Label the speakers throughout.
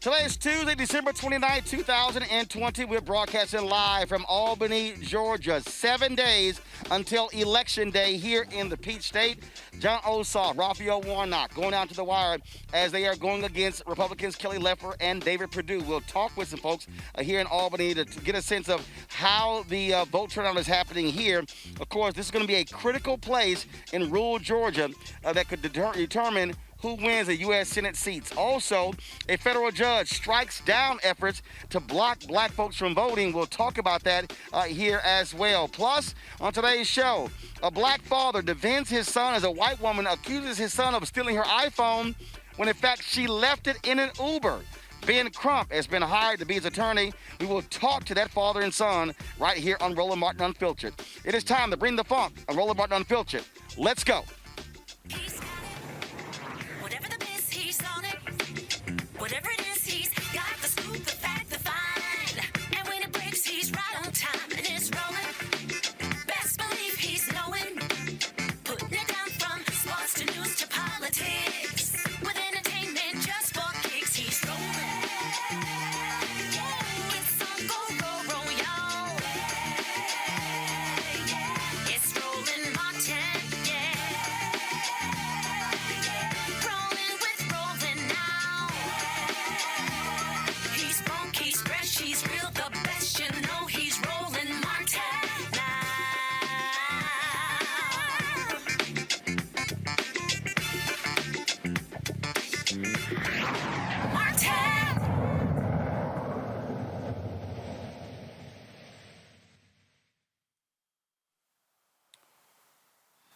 Speaker 1: Today is Tuesday, December 29, 2020. We're broadcasting live from Albany, Georgia. 7 days until Election Day here in the Peach State. Jon Ossoff, Raphael Warnock going down to the wire as they are going against Republicans Kelly Loeffler and David Perdue. We'll talk with some folks here in Albany to get a sense of how the vote turnout is happening here. Of course, this is going to be a critical place in rural Georgia that could determine who wins the U.S. Senate seats. Also, a federal judge strikes down efforts to block black folks from voting. We'll talk about that here as well. Plus, on today's show, a black father defends his son as a white woman accuses his son of stealing her iPhone when in fact she left it in an Uber. Ben Crump has been hired to be his attorney. We will talk to that father and son right here on Roland Martin Unfiltered. It is time to bring the funk on Roland Martin Unfiltered. Let's go.
Speaker 2: Whatever it is, he's got the scoop, the fact, the find. And when it breaks, he's right on time and it's rolling. Best believe he's knowing. Putting it down from sports to news to politics. With entertainment just for kicks, he's rolling. It's on go, y'all. It's Roland Martin, Rolling with Roland now. He's funky, he's fresh, he's real, the best, you know he's Roland Martin now. Martin!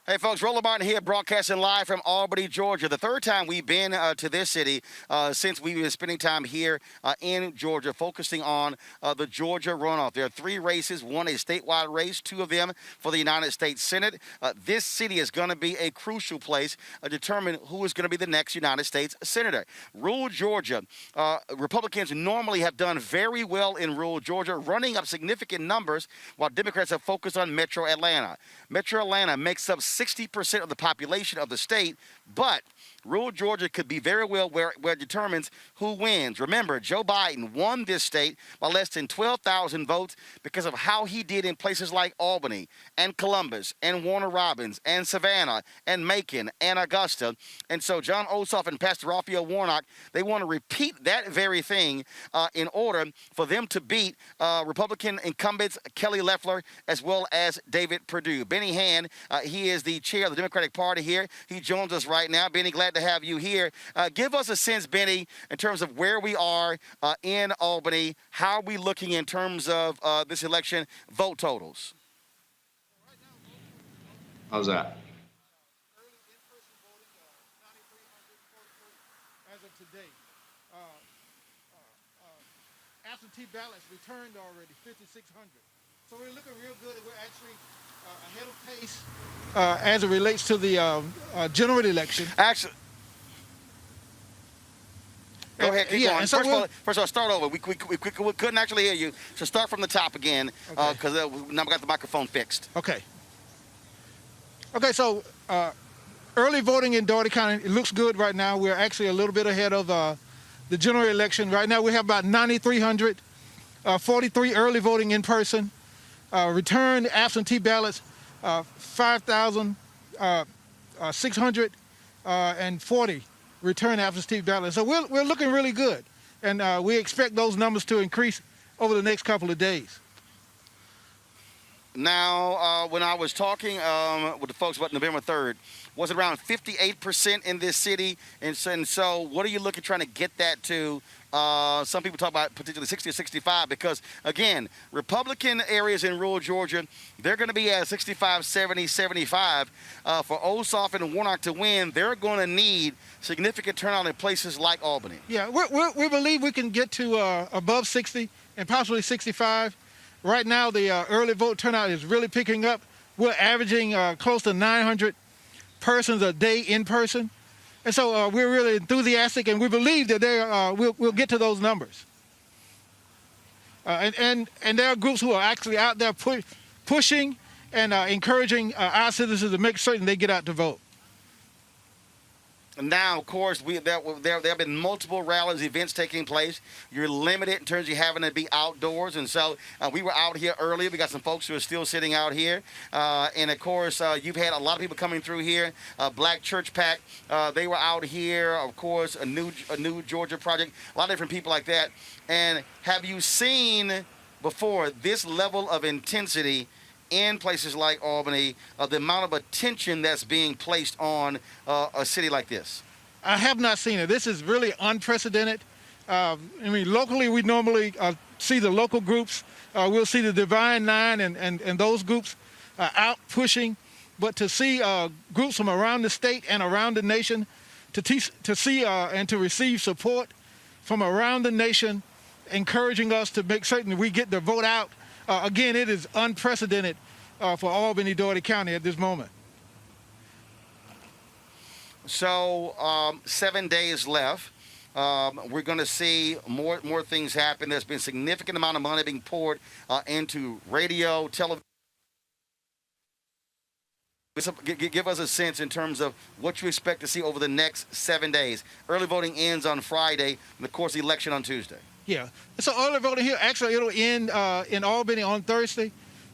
Speaker 1: Hey folks, Roland Martin here, broadcasting live from Albany, Georgia. The third time we've been to this city since we've been spending time here in Georgia, focusing on the Georgia runoff. There are three races, one a statewide race, two of them for the United States Senate. This city is going to be a crucial place to determine who is going to be the next United States Senator. Rural Georgia, Republicans normally have done very well in rural Georgia, running up significant numbers while Democrats have focused on Metro Atlanta. Metro Atlanta makes up 60% of the population of the state, but rural Georgia could be very well where it determines who wins. Remember, Joe Biden won this state by less than 12,000 votes because of how he did in places like Albany and Columbus and Warner Robins and Savannah and Macon and Augusta. And so Jon Ossoff and Pastor Raphael Warnock, they want to repeat that very thing in order for them to beat Republican incumbents Kelly Loeffler as well as David Perdue. Benny Hand, he is the chair of the Democratic Party here. He joins us right now. Benny, glad to have you here. Give us a sense, Benny, in terms of where we are in Albany. How are we looking in terms of this election vote totals?
Speaker 3: How's that?
Speaker 4: Early in-person voting, 9,343 as of today. Absentee ballots returned already, 5,600. So we're looking real good. We're actually ahead of pace as it relates to the general election.
Speaker 1: Actually, go ahead, keep going.
Speaker 4: So
Speaker 1: first of all, start over. We couldn't actually hear you, so start from the top again, because now we got the microphone fixed.
Speaker 4: Okay, so early voting in Dougherty County, it looks good right now. We're actually a little bit ahead of the general election. Right now we have about 9,300, 43 early voting in person. Returned absentee ballots, 5,640 returned absentee ballots. So we're looking really good, and we expect those numbers to increase over the next couple of days.
Speaker 1: Now, when I was talking with the folks about November 3rd, was it around 58% in this city? And so what are you looking, trying to get that to? Some people talk about particularly 60 or 65 because, again, Republican areas in rural Georgia, they're going to be at 65, 70, 75. For Ossoff and Warnock to win, they're going to need significant turnout in places like Albany.
Speaker 4: Yeah, we believe we can get to above 60 and possibly 65. Right now, the early vote turnout is really picking up. We're averaging close to 900 persons a day in person. And so we're really enthusiastic, and we believe that we'll get to those numbers. And there are groups who are actually out there pushing and encouraging our citizens to make certain they get out to vote.
Speaker 1: Now, of course, there have been multiple rallies, events taking place. You're limited in terms of you having to be outdoors, and so we were out here earlier. We got some folks who are still sitting out here, and of course, you've had a lot of people coming through here. Black Church Pack, they were out here. Of course, a new Georgia Project, a lot of different people like that. And have you seen before this level of intensity in places like Albany, the amount of attention that's being placed on a city like this?
Speaker 4: I have not seen it. This is really unprecedented. Locally, we normally see the local groups. We'll see the Divine Nine and those groups out pushing. But to see groups from around the state and around the nation, to see and to receive support from around the nation, encouraging us to make certain we get the vote out. Again, it is unprecedented for Albany, Dougherty County at this moment.
Speaker 1: So 7 days left. We're going to see more things happen. There's been a significant amount of money being poured into radio, television. Give us a sense in terms of what you expect to see over the next 7 days. Early voting ends on Friday, and of course, the election on Tuesday.
Speaker 4: Yeah, so early voting here, actually it'll end in Albany on Thursday,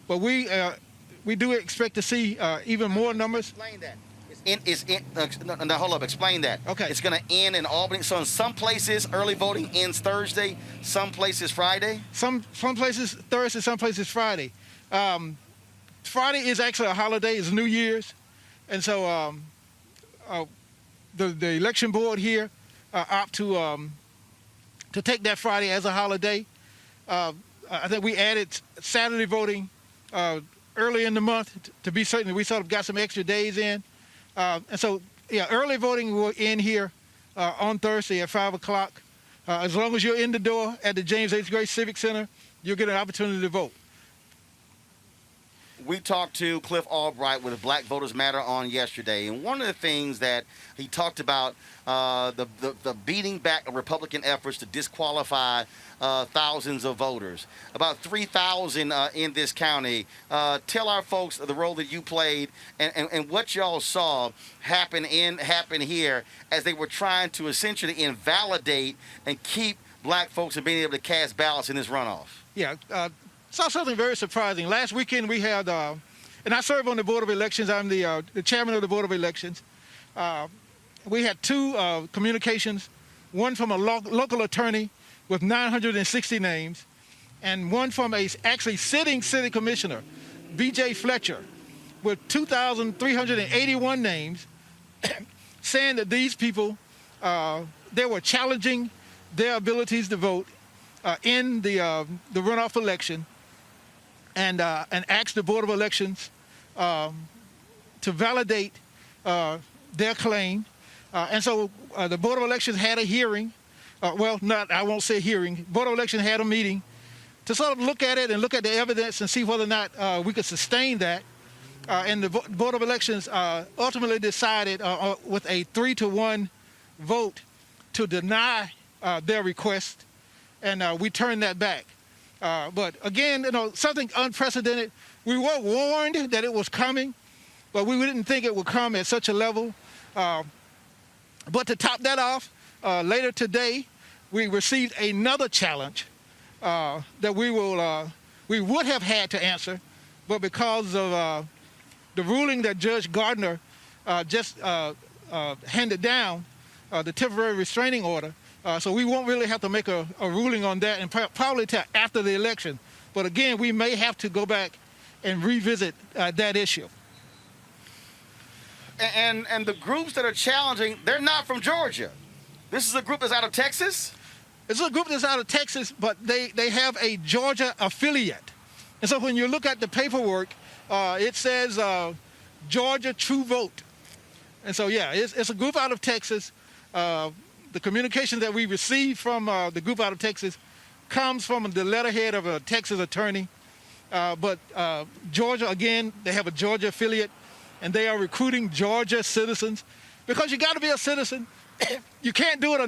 Speaker 4: but we do expect to see even more numbers.
Speaker 1: Explain that. No, hold up, explain that.
Speaker 4: Okay.
Speaker 1: It's going to end in Albany. So in some places, early voting ends Thursday, some places Friday?
Speaker 4: Some places Thursday, some places Friday. Friday is actually a holiday, it's New Year's, and so the election board here opt to take that Friday as a holiday. I think we added Saturday voting early in the month to be certain that we sort of got some extra days in. And so, yeah, early voting will end here on Thursday at 5 o'clock. As long as you're in the door at the James H. Gray Civic Center, you'll get an opportunity to vote.
Speaker 1: We talked to Cliff Albright with Black Voters Matter on yesterday, and one of the things that he talked about, the beating back of Republican efforts to disqualify thousands of voters, about 3,000 in this county. Tell our folks the role that you played and what y'all saw happen here as they were trying to essentially invalidate and keep black folks from being able to cast ballots in this runoff.
Speaker 4: Yeah. Saw something very surprising. Last weekend we had, and I serve on the Board of Elections. I'm the chairman of the Board of Elections. We had two communications, one from a local attorney with 960 names, and one from a actually sitting city commissioner, B.J. Fletcher, with 2,381 names, saying that these people, they were challenging their abilities to vote in the runoff election. And asked the Board of Elections to validate their claim. And so the Board of Elections had a hearing. I won't say hearing. Board of Elections had a meeting to sort of look at it and look at the evidence and see whether or not we could sustain that. And the Board of Elections ultimately decided with a 3-1 vote to deny their request, and we turned that back. But again, something unprecedented. We were warned that it was coming, but we didn't think it would come at such a level. But to top that off, later today, we received another challenge that we would have had to answer, but because of the ruling that Judge Gardner just handed down, the temporary restraining order, so we won't really have to make a ruling on that and probably till after the election. But again, we may have to go back and revisit that issue.
Speaker 1: And the groups that are challenging, they're not from Georgia. This is a group that's out of Texas?
Speaker 4: It's a group that's out of Texas, but they have a Georgia affiliate. And so when you look at the paperwork, it says Georgia True Vote. And so, yeah, it's a group out of Texas. The communication that we received from the group out of Texas comes from the letterhead of a Texas attorney. But Georgia, again, they have a Georgia affiliate, and they are recruiting Georgia citizens because you got to be a citizen. You can't do it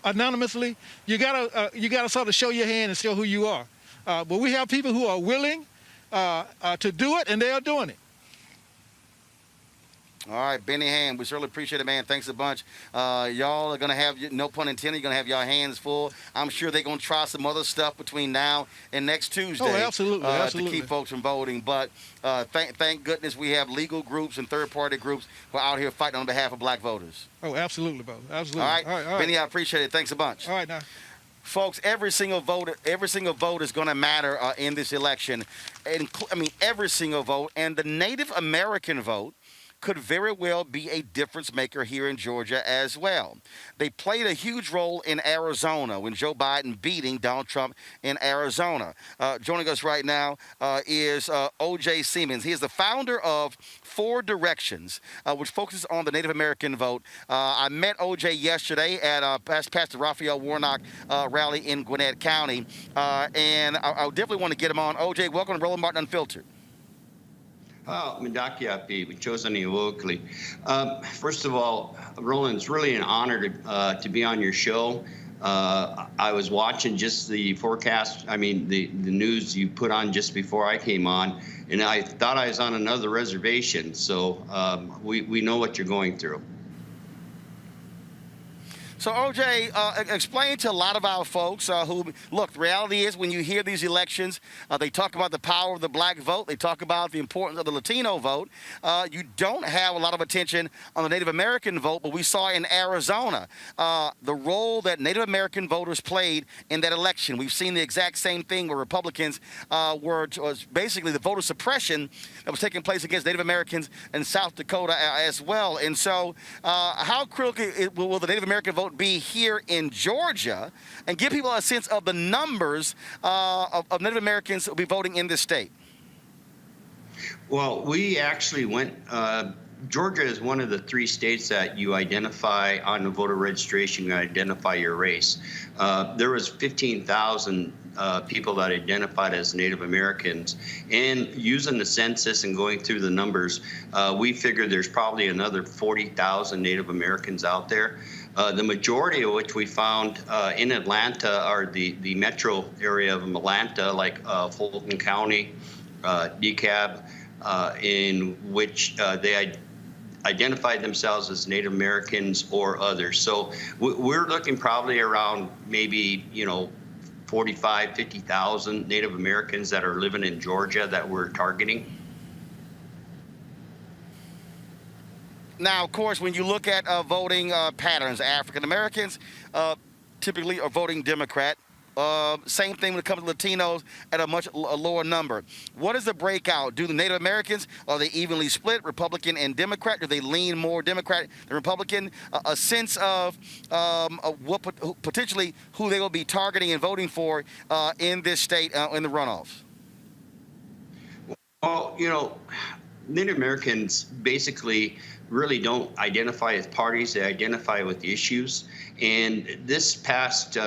Speaker 4: anonymously. You gotta sort of show your hand and show who you are. But we have people who are willing to do it, and they are doing it.
Speaker 1: All right, Benny Hand, we certainly appreciate it, man. Thanks a bunch. Y'all are going to have, no pun intended, you're going to have your hands full. I'm sure they're going to try some other stuff between now and next Tuesday.
Speaker 4: Oh, absolutely, absolutely.
Speaker 1: To keep folks from voting. But thank goodness we have legal groups and third-party groups who are out here fighting on behalf of black voters.
Speaker 4: Oh, absolutely, brother. Absolutely.
Speaker 1: All right,
Speaker 4: all right.
Speaker 1: Benny, I appreciate it. Thanks a bunch.
Speaker 4: All right, now.
Speaker 1: Folks, every single vote is going to matter in this election. Every single vote. And the Native American vote could very well be a difference maker here in Georgia as well. They played a huge role in Arizona when Joe Biden beating Donald Trump in Arizona. Joining us right now is O.J. Siemens. He is the founder of Four Directions, which focuses on the Native American vote. I met O.J. yesterday at Pastor Raphael Warnock rally in Gwinnett County, and I definitely want to get him on. O.J., welcome to Roland Martin Unfiltered.
Speaker 3: We've chosen you locally. First of all, Roland, it's really an honor to be on your show. I was watching just the forecast, the news you put on just before I came on, and I thought I was on another reservation. So we know what you're going through.
Speaker 1: So, OJ, explain to a lot of our folks look, the reality is when you hear these elections, they talk about the power of the black vote. They talk about the importance of the Latino vote. You don't have a lot of attention on the Native American vote, but we saw in Arizona the role that Native American voters played in that election. We've seen the exact same thing where Republicans was basically the voter suppression that was taking place against Native Americans in South Dakota as well. And so how critical will the Native American vote be here in Georgia, and give people a sense of the numbers of Native Americans who will be voting in this state?
Speaker 3: Well, we actually went, Georgia is one of the 3 states that you identify on the voter registration, you identify your race. There was 15,000 people that identified as Native Americans, and using the census and going through the numbers, we figured there's probably another 40,000 Native Americans out there. The majority of which we found in Atlanta are the metro area of Atlanta, like Fulton County, DeKalb, in which they identified themselves as Native Americans or others. So we're looking probably around maybe, 45, 50,000 Native Americans that are living in Georgia that we're targeting.
Speaker 1: Now, of course, when you look at voting patterns, African Americans typically are voting Democrat. Same thing when it comes to Latinos at a much lower number. What is the breakout? Do the Native Americans, are they evenly split, Republican and Democrat? Do they lean more Democrat than Republican? A sense of what potentially who they will be targeting and voting for in this state in the runoffs?
Speaker 3: Well, Native Americans basically really don't identify as parties. They identify with issues. And this past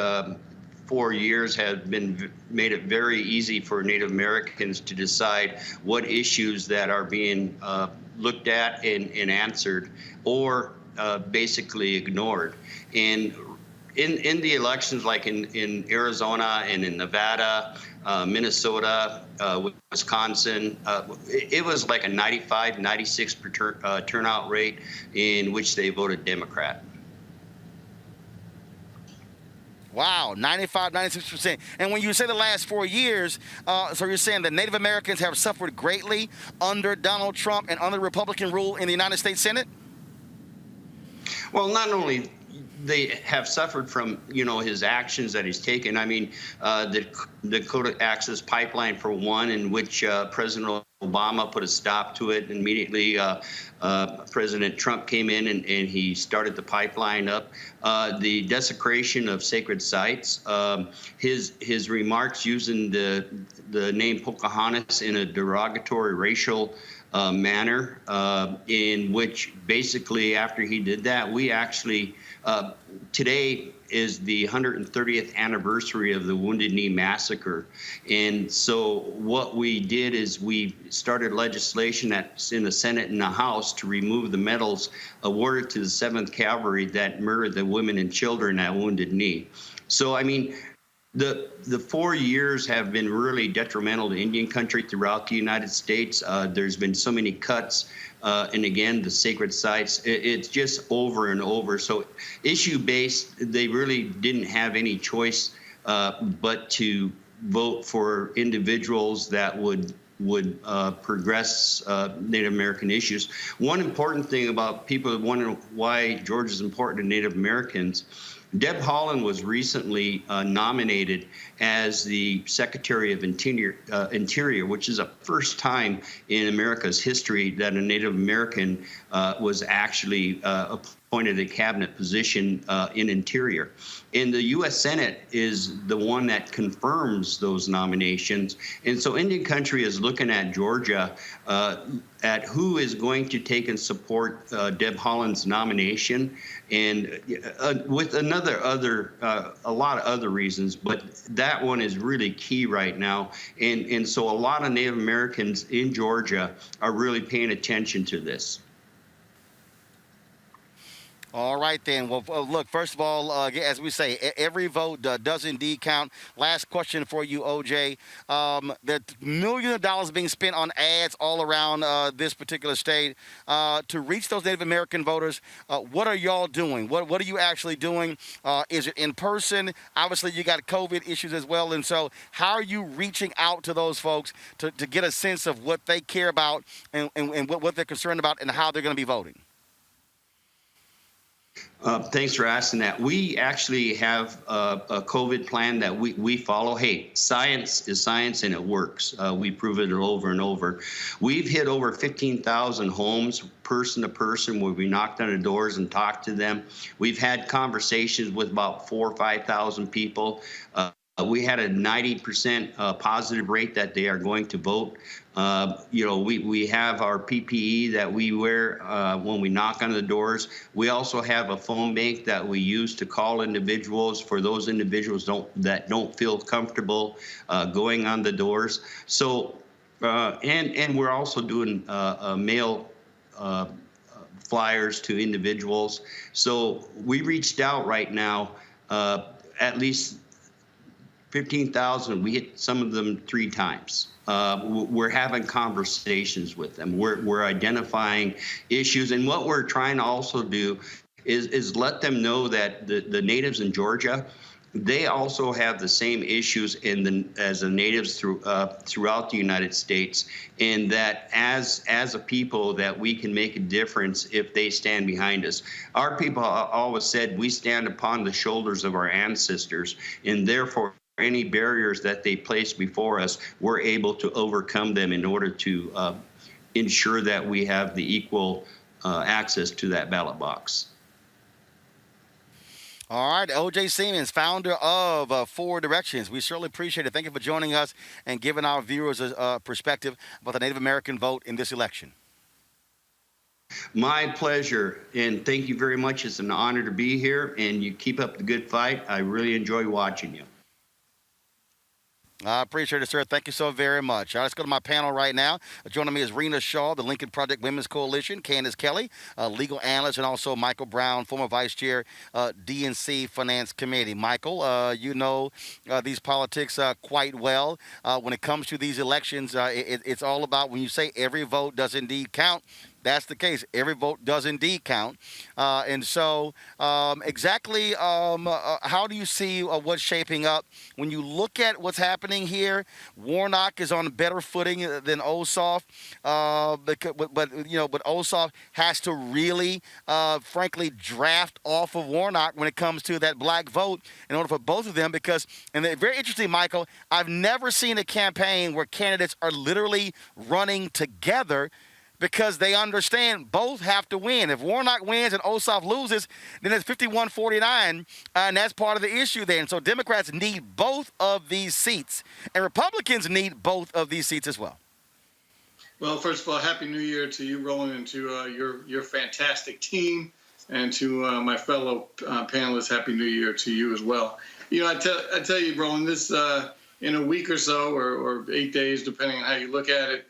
Speaker 3: 4 years have made it very easy for Native Americans to decide what issues that are being looked at and answered, or basically ignored. And in the elections, like in Arizona and in Nevada, Minnesota, Wisconsin, it was like a 95, 96% turnout rate in which they voted Democrat.
Speaker 1: Wow, 95, 96%. And when you say the last 4 years, so you're saying that Native Americans have suffered greatly under Donald Trump and under Republican rule in the United States Senate?
Speaker 3: Well, not only they have suffered from, his actions that he's taken. The Dakota Access Pipeline, for one, in which President Obama put a stop to it immediately. President Trump came in and he started the pipeline up. The desecration of sacred sites, his remarks using the name Pocahontas in a derogatory racial manner, in which basically after he did that, we actually, today is the 130th anniversary of the Wounded Knee Massacre. And so what we did is we started legislation that's in the Senate and the House to remove the medals awarded to the 7th Cavalry that murdered the women and children at Wounded Knee. So, the 4 years have been really detrimental to Indian country throughout the United States. There's been so many cuts and again, the sacred sites. It's just over and over. So issue-based, they really didn't have any choice but to vote for individuals that would progress Native American issues. One important thing about people wondering why Georgia is important to Native Americans, Deb Haaland was recently nominated as the Secretary of Interior, which is a first time in America's history that a Native American was actually appointed a cabinet position in Interior. And the U.S. Senate is the one that confirms those nominations. And so Indian Country is looking at Georgia at who is going to take and support Deb Haaland's nomination, and with a lot of other reasons, but that one is really key right now. And so a lot of Native Americans in Georgia are really paying attention to this.
Speaker 1: All right, then. Well, look, first of all, as we say, every vote does indeed count. Last question for you, OJ. There are millions of dollars being spent on ads all around this particular state to reach those Native American voters. What are y'all doing? What are you actually doing? Is it in person? Obviously, you got COVID issues as well. And so how are you reaching out to those folks to get a sense of what they care about and what they're concerned about and how they're going to be voting?
Speaker 3: Thanks for asking that. We actually have a COVID plan that we follow. Hey, science is science and it works. We prove it over and over. We've hit over 15,000 homes, person to person, where we knocked on the doors and talked to them. We've had conversations with about 4,000 or 5,000 people. We had a 90% positive rate that they are going to vote. We have our PPE that we wear when we knock on the doors. We also have a phone bank that we use to call individuals for those individuals that don't feel comfortable going on the doors. So, and we're also doing mail flyers to individuals. So we reached out right now, at least 15,000. We hit some of them 3 times. We're having conversations with them. We're identifying issues, and what we're trying to also do is let them know that the natives in Georgia, they also have the same issues as the natives throughout the United States, and that as a people that we can make a difference if they stand behind us. Our people always said we stand upon the shoulders of our ancestors, and therefore any barriers that they place before us, we're able to overcome them in order to ensure that we have the equal access to that ballot box.
Speaker 1: All right, OJ Siemens, founder of 4 Directions. We certainly appreciate it. Thank you for joining us and giving our viewers a perspective about the Native American vote in this election.
Speaker 3: My pleasure, and thank you very much. It's an honor to be here, and you keep up the good fight. I really enjoy watching you.
Speaker 1: I appreciate it, sir. Thank you so very much. All right, let's go to my panel right now. Joining me is Rena Shaw, the Lincoln Project Women's Coalition, Candace Kelly, legal analyst, and also Michael Brown, former vice chair, DNC Finance Committee. Michael, you know these politics quite well. When it comes to these elections, it's all about when you say every vote does indeed count. That's the case. Every vote does indeed count. And so exactly how do you see what's shaping up? When you look at what's happening here, Warnock is on a better footing than Ossoff. But Ossoff has to really, frankly, draft off of Warnock when it comes to that black vote in order for both of them. Because, and they're very interesting, Michael, I've never seen a campaign where candidates are literally running together, because they understand both have to win. If Warnock wins and Ossoff loses, then it's 51-49, and that's part of the issue there. And so Democrats need both of these seats, and Republicans need both of these seats as well.
Speaker 5: Well, first of all, Happy New Year to you, Roland, and to your fantastic team, and to my fellow panelists, Happy New Year to you as well. You know, I tell you, Roland, this in a week or so, or 8 days, depending on how you look at it,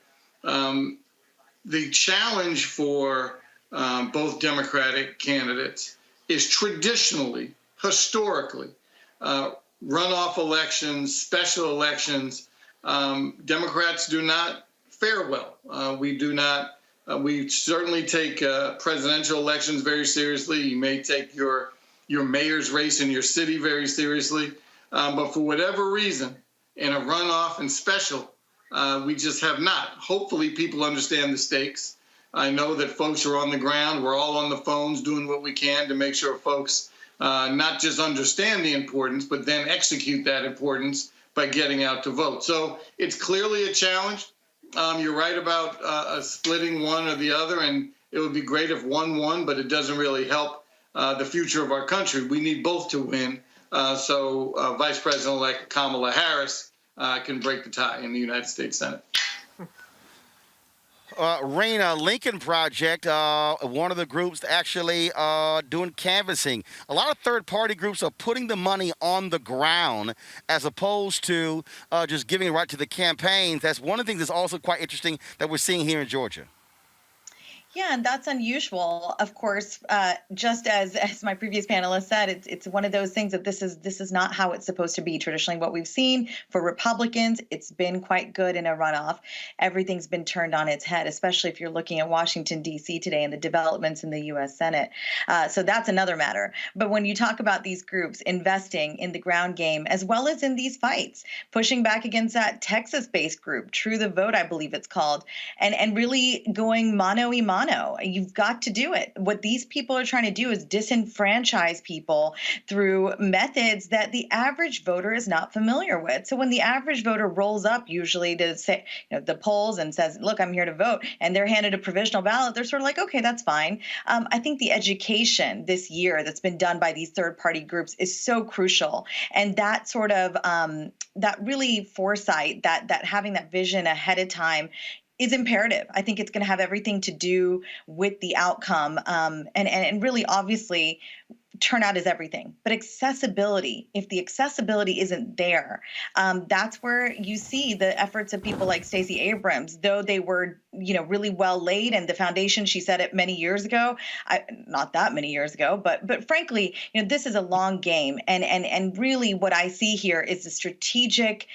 Speaker 5: the challenge for both Democratic candidates is traditionally, historically, runoff elections, special elections. Democrats do not fare well. We do not We certainly take presidential elections very seriously. You may take your mayor's race in your city very seriously. But for whatever reason, in a runoff and special, we just have not. Hopefully people understand the stakes. I know that folks are on the ground. We're all on the phones doing what we can to make sure folks not just understand the importance, but then execute that importance by getting out to vote. So it's clearly a challenge. You're right about splitting one or the other, and it would be great if one won, but it doesn't really help the future of our country. We need both to win, so Vice President-elect Kamala Harris can break the tie in the United States Senate.
Speaker 1: Raina, Lincoln Project, one of the groups actually doing canvassing. A lot of third-party groups are putting the money on the ground as opposed to just giving it right to the campaigns. That's one of the things that's also quite interesting that we're seeing here in Georgia.
Speaker 6: Yeah, and that's unusual. Of course, just as my previous panelist said, it's one of those things that this is not how it's supposed to be. Traditionally, what we've seen for Republicans, it's been quite good in a runoff. Everything's been turned on its head, especially if you're looking at Washington, D.C. today and the developments in the U.S. Senate. So that's another matter. But when you talk about these groups investing in the ground game, as well as in these fights, pushing back against that Texas-based group, True the Vote, I believe it's called, and really going mano-a-mano. You've got to do it. What these people are trying to do is disenfranchise people through methods that the average voter is not familiar with. So when the average voter rolls up usually to say, the polls and says, look, I'm here to vote, and they're handed a provisional ballot, they're sort of like, okay, that's fine. I think the education this year that's been done by these third-party groups is so crucial. And that sort of, that really foresight, that having that vision ahead of time is imperative. I think it's going to have everything to do with the outcome. And really, obviously, turnout is everything. But accessibility, if the accessibility isn't there, that's where you see the efforts of people like Stacey Abrams, though they were, really well laid, and the foundation, she said it many years ago, not that many years ago, but frankly, this is a long game. And really what I see here is the strategic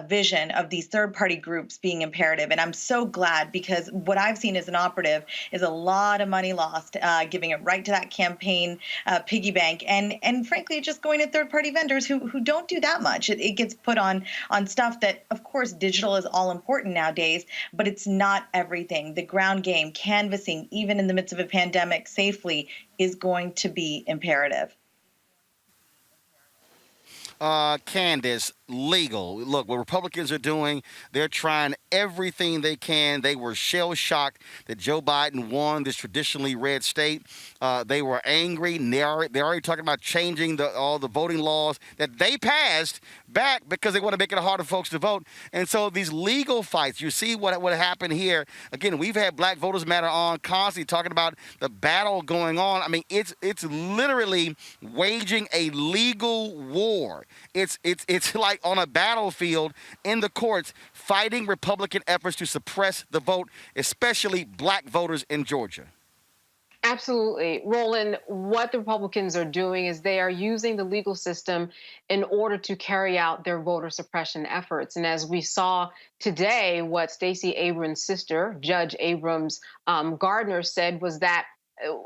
Speaker 6: vision of these third-party groups being imperative. And I'm so glad, because what I've seen as an operative is a lot of money lost, giving it right to that campaign piggy bank, and frankly, just going to third-party vendors who don't do that much. It gets put on stuff that, of course, digital is all important nowadays, but it's not everything. The ground game, canvassing, even in the midst of a pandemic safely, is going to be imperative.
Speaker 1: Candace, legal. Look, what Republicans are doing, they're trying everything they can. They were shell-shocked that Joe Biden won this traditionally red state. They were angry. They're already talking about changing all the voting laws that they passed back because they want to make it harder for folks to vote. And so these legal fights, you see what happened here. Again, we've had Black Voters Matter on constantly talking about the battle going on. I mean, it's literally waging a legal war. It's like on a battlefield in the courts fighting Republican efforts to suppress the vote, especially Black voters in Georgia.
Speaker 7: Absolutely. Roland, what the Republicans are doing is they are using the legal system in order to carry out their voter suppression efforts. And as we saw today, what Stacey Abrams' sister, Judge Abrams Gardner, said was that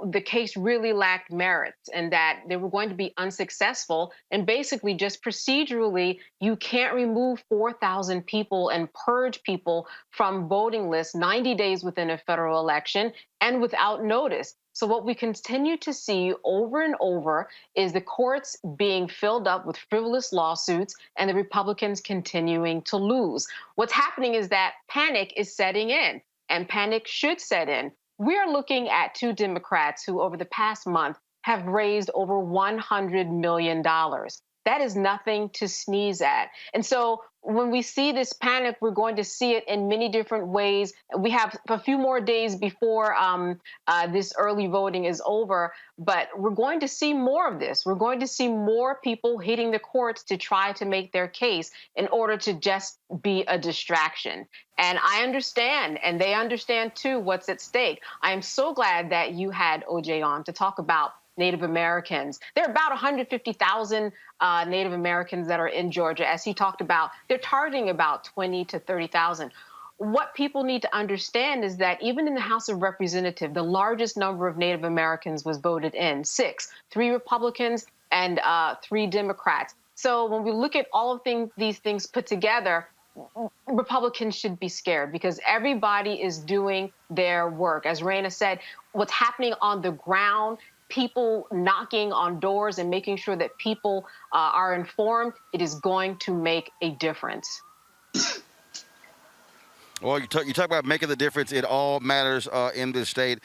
Speaker 7: the case really lacked merit and that they were going to be unsuccessful. And basically, just procedurally, you can't remove 4,000 people and purge people from voting lists 90 days within a federal election and without notice. So what we continue to see over and over is the courts being filled up with frivolous lawsuits and the Republicans continuing to lose. What's happening is that panic is setting in, and panic should set in. We're looking at two Democrats who over the past month have raised over $100 million. That is nothing to sneeze at. And so when we see this panic, we're going to see it in many different ways. We have a few more days before this early voting is over, but we're going to see more of this. We're going to see more people hitting the courts to try to make their case in order to just be a distraction. And I understand, and they understand too, what's at stake. I am so glad that you had OJ on to talk about Native Americans. There are about 150,000 Native Americans that are in Georgia. As he talked about, they're targeting about 20 to 30,000. what people need to understand is that even in the House of Representatives, the largest number of Native Americans was voted in, 6, 3 Republicans and 3 Democrats. So when we look at all of these things put together, Republicans should be scared because everybody is doing their work. As Raina said, what's happening on the ground, people knocking on doors and making sure that people are informed, it is going to make a difference.
Speaker 1: Well, you talk about making the difference. It all matters in this state.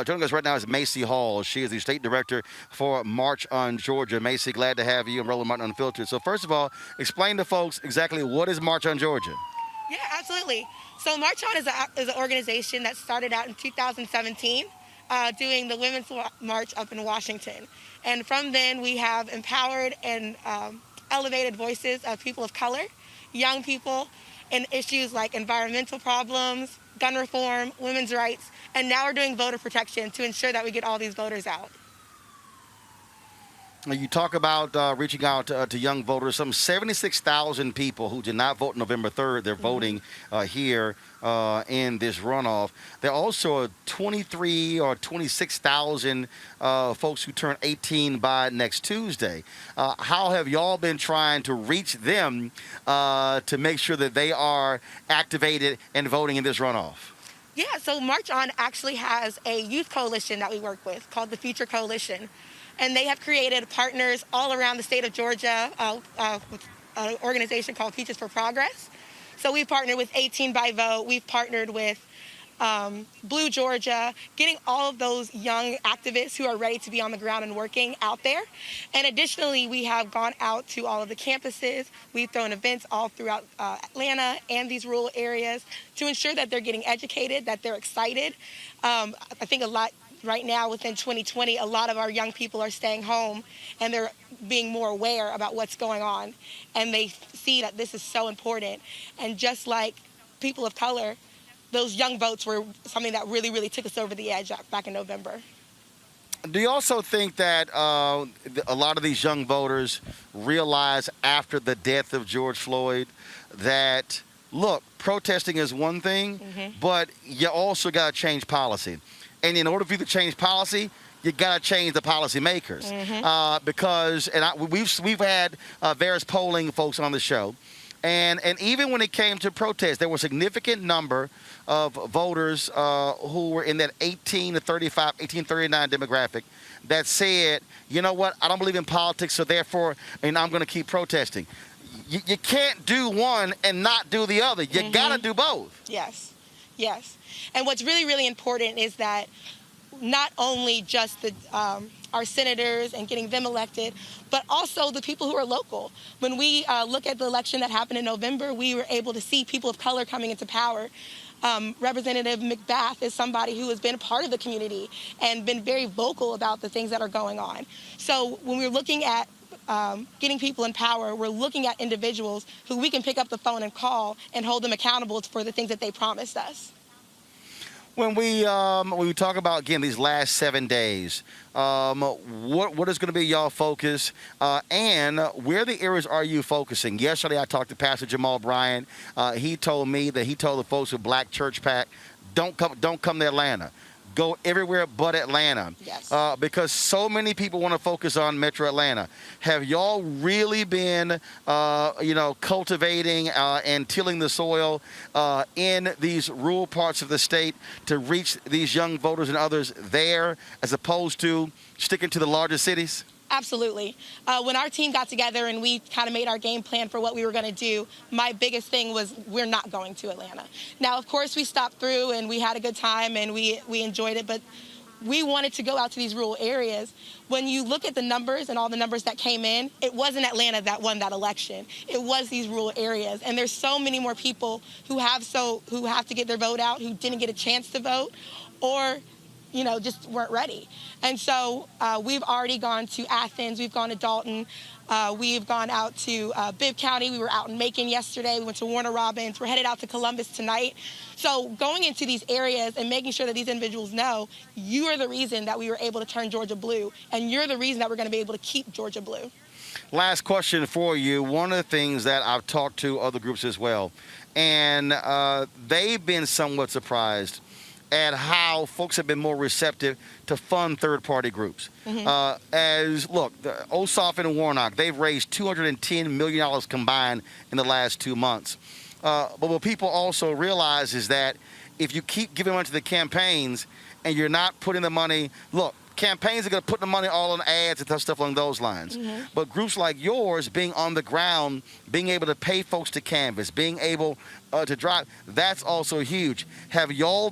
Speaker 1: Joining us right now is Macy Hall. She is the state director for March on Georgia. Macy, glad to have you and Roland Martin Unfiltered. So first of all, explain to folks exactly what is March on Georgia.
Speaker 8: Yeah, absolutely. So March On is an organization that started out in 2017 doing the Women's March up in Washington. And from then we have empowered and elevated voices of people of color, young people, in issues like environmental problems, gun reform, women's rights, and now we're doing voter protection to ensure that we get all these voters out.
Speaker 1: You talk about reaching out to young voters. Some 76,000 people who did not vote November 3rd, they're voting here in this runoff. There are also 23 or 26,000 folks who turn 18 by next Tuesday. How have y'all been trying to reach them to make sure that they are activated and voting in this runoff?
Speaker 8: Yeah, so March On actually has a youth coalition that we work with called the Future Coalition. And they have created partners all around the state of Georgia with an organization called Peaches for Progress. So we've partnered with 18 by Vote. We've partnered with Blue Georgia, getting all of those young activists who are ready to be on the ground and working out there. And additionally, we have gone out to all of the campuses. We've thrown events all throughout Atlanta and these rural areas to ensure that they're getting educated, that they're excited. I think right now within 2020, a lot of our young people are staying home and they're being more aware about what's going on. And they see that this is so important. And just like people of color, those young votes were something that really, really took us over the edge back in November.
Speaker 1: Do you also think that a lot of these young voters realize after the death of George Floyd that, look, protesting is one thing, but you also got to change policy. And in order for you to change policy, you got to change the policymakers. Because we've had various polling folks on the show. And even when it came to protests, there were a significant number of voters who were in that 18 to 35, 18 to 39 demographic that said, you know what, I don't believe in politics, so therefore, I'm going to keep protesting. You can't do one and not do the other. You got to do both.
Speaker 8: Yes, yes. And what's really, really important is that not only just our senators and getting them elected, but also the people who are local. When we look at the election that happened in November, we were able to see people of color coming into power. Representative McBath is somebody who has been a part of the community and been very vocal about the things that are going on. So when we're looking at getting people in power, we're looking at individuals who we can pick up the phone and call and hold them accountable for the things that they promised us.
Speaker 1: When we talk about, again, these last 7 days, what is going to be y'all focus, and where the areas are you focusing? Yesterday I talked to Pastor Jamal Bryant. He told me that he told the folks with Black Church Pack, don't come to Atlanta. Go everywhere but Atlanta.
Speaker 8: Yes.
Speaker 1: Because so many people want to focus on Metro Atlanta. Have y'all really been, cultivating and tilling the soil in these rural parts of the state to reach these young voters and others there, as opposed to sticking to the larger cities?
Speaker 8: Absolutely. When our team got together and we kind of made our game plan for what we were going to do, my biggest thing was we're not going to Atlanta. Now, of course, we stopped through and we had a good time and we enjoyed it, but we wanted to go out to these rural areas. When you look at the numbers and all the numbers that came in, it wasn't Atlanta that won that election. It was these rural areas. And there's so many more people who have to get their vote out, who didn't get a chance to vote, or just weren't ready. And so we've already gone to Athens, we've gone to Dalton, we've gone out to Bibb County, we were out in Macon yesterday, we went to Warner Robins, we're headed out to Columbus tonight. So going into these areas and making sure that these individuals know you are the reason that we were able to turn Georgia blue, and you're the reason that we're going to be able to keep Georgia blue.
Speaker 1: Last question for you. One of the things that I've talked to other groups as well, and they've been somewhat surprised at how folks have been more receptive to fund third-party groups. Look, the Ossoff and Warnock, they've raised $210 million combined in the last 2 months. But what people also realize is that if you keep giving money to the campaigns and you're not putting the money, look, campaigns are going to put the money all on ads and stuff along those lines. But groups like yours, being on the ground, being able to pay folks to canvass, being able to drive, that's also huge. Have y'all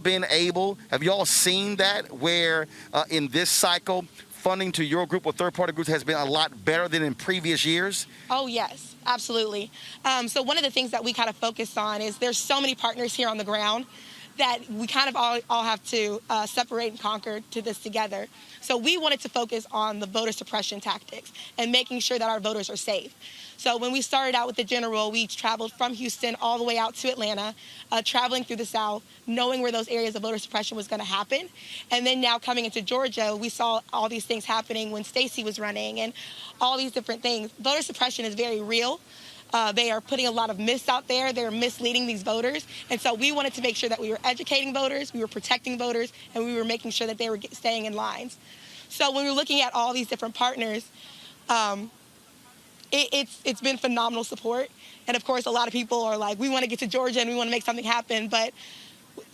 Speaker 1: seen that where in this cycle, funding to your group or third-party groups has been a lot better than in previous years?
Speaker 8: Oh, yes, absolutely. So one of the things that we kind of focus on is there's so many partners here on the ground that we kind of all have to separate and conquer to this together. So we wanted to focus on the voter suppression tactics and making sure that our voters are safe. So when we started out with the general, we traveled from Houston all the way out to Atlanta, traveling through the South, knowing where those areas of voter suppression was going to happen. And then now coming into Georgia, we saw all these things happening when Stacey was running and all these different things. Voter suppression is very real. They are putting a lot of myths out there. They're misleading these voters. And so we wanted to make sure that we were educating voters, we were protecting voters, and we were making sure that they were staying in lines. So when we were looking at all these different partners, it's been phenomenal support. And of course, a lot of people are like, we want to get to Georgia and we want to make something happen. But,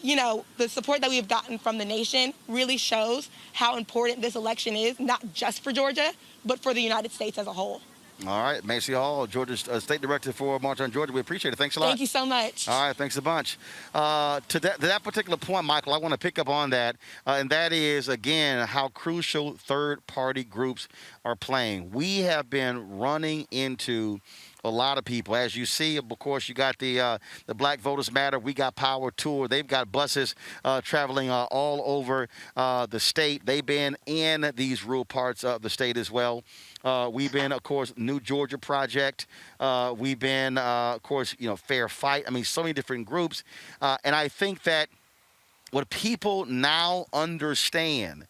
Speaker 8: you know, the support that we have gotten from the nation really shows how important this election is, not just for Georgia, but for the United States as a whole.
Speaker 1: All right, Macy Hall, Georgia's State Director for March on Georgia. We appreciate it. Thanks a lot.
Speaker 8: Thank you so much.
Speaker 1: All right, thanks a bunch. To that particular point, Michael, I want to pick up on that, and that is, again, how crucial third-party groups are playing. We have been running into a lot of people. As you see, of course, you got the Black Voters Matter, We Got Power tour. They've got buses traveling all over the state. They've been in these rural parts of the state as well. We've been, of course, New Georgia Project. We've been, of course, Fair Fight. I mean, so many different groups. And I think that what people now understand,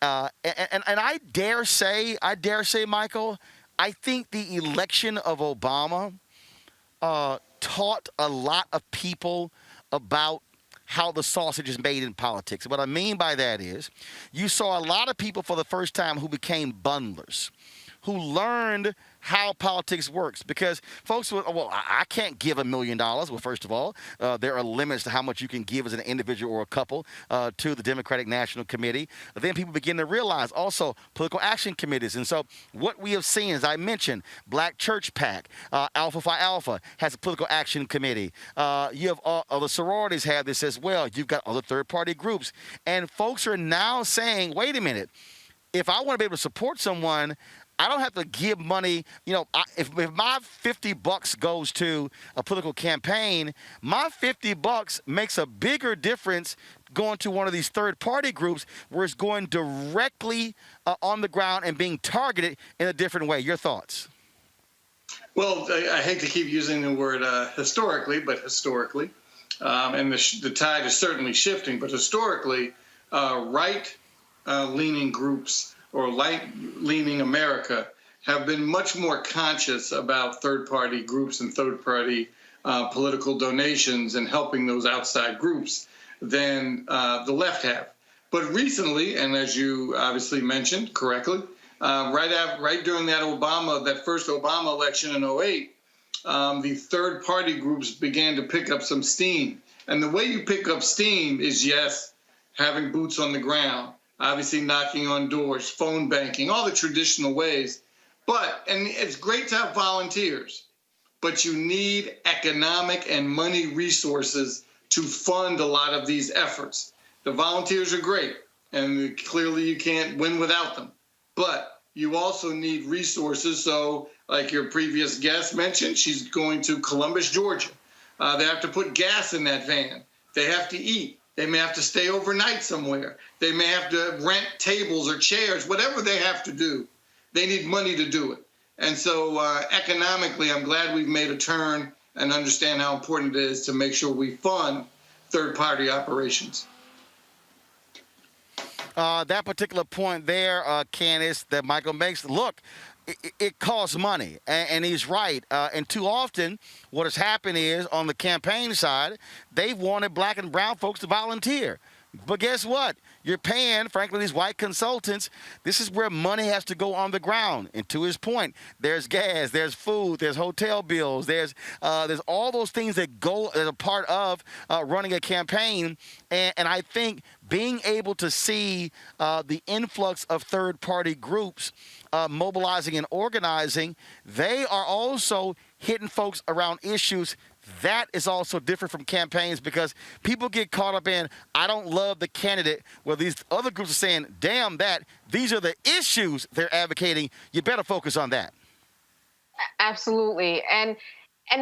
Speaker 1: and I dare say, Michael, I think the election of Obama taught a lot of people about how the sausage is made in politics. What I mean by that is you saw a lot of people for the first time who became bundlers, who learned how politics works. Because folks were, well, I can't give $1 million. Well, first of all, there are limits to how much you can give as an individual or a couple to the Democratic National Committee. Then people begin to realize also political action committees. And so what we have seen, as I mentioned, Black Church PAC, Alpha Phi Alpha has a political action committee. You have other sororities have this as well. You've got other third-party groups. And folks are now saying, wait a minute, if I want to be able to support someone, I don't have to give money. If my $50 goes to a political campaign, my $50 makes a bigger difference going to one of these third-party groups where it's going directly on the ground and being targeted in a different way. Your thoughts?
Speaker 5: Well, I hate to keep using the word historically, but historically, and the tide is certainly shifting, but historically, right-leaning groups or right-leaning America have been much more conscious about third-party groups and third-party political donations and helping those outside groups than the left have. But recently, and as you obviously mentioned correctly, right during that first Obama election in 2008, the third-party groups began to pick up some steam. And the way you pick up steam is, yes, having boots on the ground, obviously knocking on doors, phone banking, all the traditional ways. And it's great to have volunteers, but you need economic and money resources to fund a lot of these efforts. The volunteers are great, and clearly you can't win without them. But you also need resources. So like your previous guest mentioned, she's going to Columbus, Georgia. They have to put gas in that van. They have to eat. They may have to stay overnight somewhere. They may have to rent tables or chairs, whatever they have to do. They need money to do it. And so economically, I'm glad we've made a turn and understand how important it is to make sure we fund third-party operations.
Speaker 1: that particular point there, Candace, that Michael makes. Look, it costs money, and he's right. And too often, what has happened is on the campaign side, they've wanted black and brown folks to volunteer. But guess what? You're paying, frankly, these white consultants. This is where money has to go on the ground. And to his point, there's gas, there's food, there's hotel bills, there's all those things that go as a part of running a campaign. And I think being able to see the influx of third-party groups mobilizing and organizing, they are also hitting folks around issues. That is also different from campaigns because people get caught up in, I don't love the candidate, where these other groups are saying, damn that, these are the issues they're advocating. You better focus on that.
Speaker 7: Absolutely. And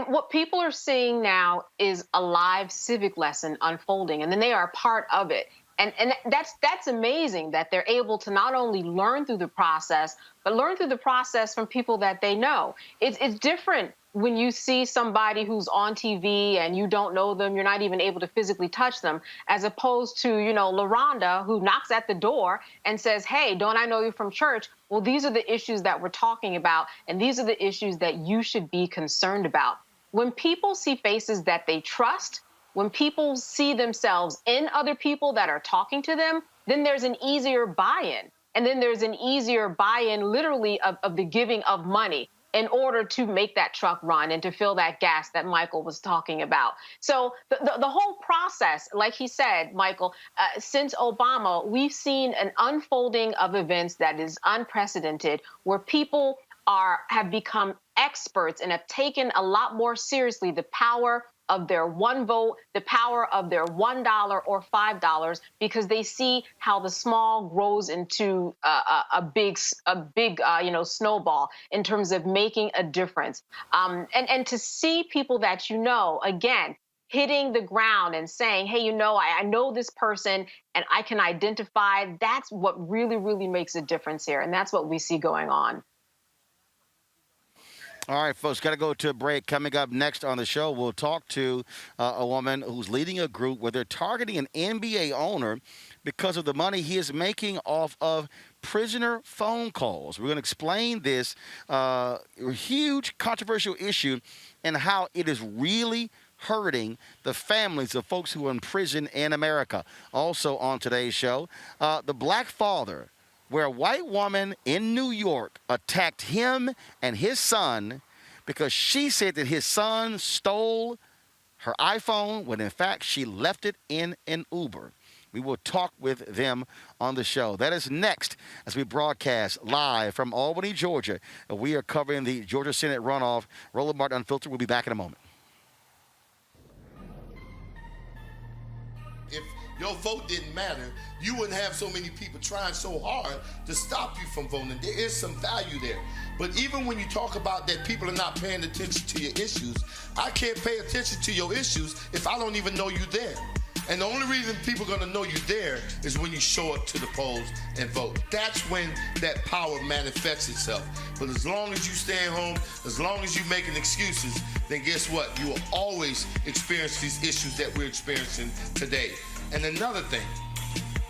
Speaker 7: what people are seeing now is a live civic lesson unfolding, and then they are a part of it. And that's amazing that they're able to not only learn through the process, but learn through the process from people that they know. It's different when you see somebody who's on TV and you don't know them, you're not even able to physically touch them, as opposed to, LaRonda, who knocks at the door and says, hey, don't I know you from church? Well, these are the issues that we're talking about, and these are the issues that you should be concerned about. When people see faces that they trust, when people see themselves in other people that are talking to them, then there's an easier buy-in. And then there's an easier buy-in, literally, of the giving of money in order to make that truck run and to fill that gas that Michael was talking about. So the whole process, like he said, Michael, since Obama, we've seen an unfolding of events that is unprecedented, where people have become experts and have taken a lot more seriously the power of their one vote, the power of their $1 or $5, because they see how the small grows into a big snowball in terms of making a difference. And to see people that again, hitting the ground and saying, hey, I know this person and I can identify, that's what really, really makes a difference here. And that's what we see going on.
Speaker 1: All right, folks, got to go to a break. Coming up next on the show, we'll talk to a woman who's leading a group where they're targeting an NBA owner because of the money he is making off of prisoner phone calls. We're going to explain this huge controversial issue and how it is really hurting the families of folks who are in prison in America. Also on today's show, the black father, where a white woman in New York attacked him and his son because she said that his son stole her iPhone when in fact she left it in an Uber. We will talk with them on the show. That is next as we broadcast live from Albany, Georgia. We are covering the Georgia Senate runoff. Roland Martin Unfiltered. We'll be back in a moment.
Speaker 9: If your vote didn't matter, you wouldn't have so many people trying so hard to stop you from voting. There is some value there. But even when you talk about that people are not paying attention to your issues, I can't pay attention to your issues if I don't even know you there. And the only reason people are going to know you there is when you show up to the polls and vote. That's when that power manifests itself. But as long as you stay at home, as long as you're making excuses, then guess what? You will always experience these issues that we're experiencing today. And another thing,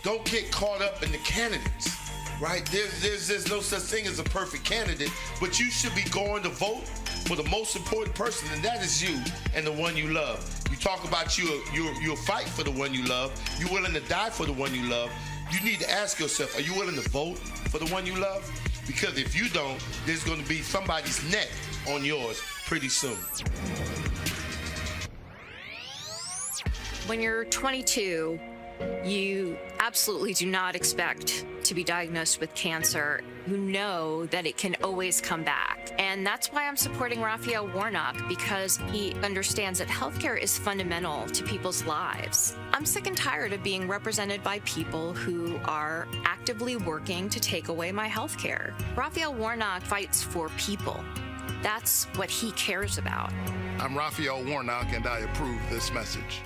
Speaker 9: don't get caught up in the candidates, right? There's no such thing as a perfect candidate, but you should be going to vote for the most important person, and that is you and the one you love. You talk about you'll fight for the one you love. You're willing to die for the one you love. You need to ask yourself, are you willing to vote for the one you love? Because if you don't, there's going to be somebody's neck on yours pretty soon.
Speaker 10: When you're 22, you absolutely do not expect to be diagnosed with cancer. You know that it can always come back. And that's why I'm supporting Raphael Warnock, because he understands that healthcare is fundamental to people's lives. I'm sick and tired of being represented by people who are actively working to take away my healthcare. Raphael Warnock fights for people. That's what he cares about.
Speaker 11: I'm Raphael Warnock, and I approve this message.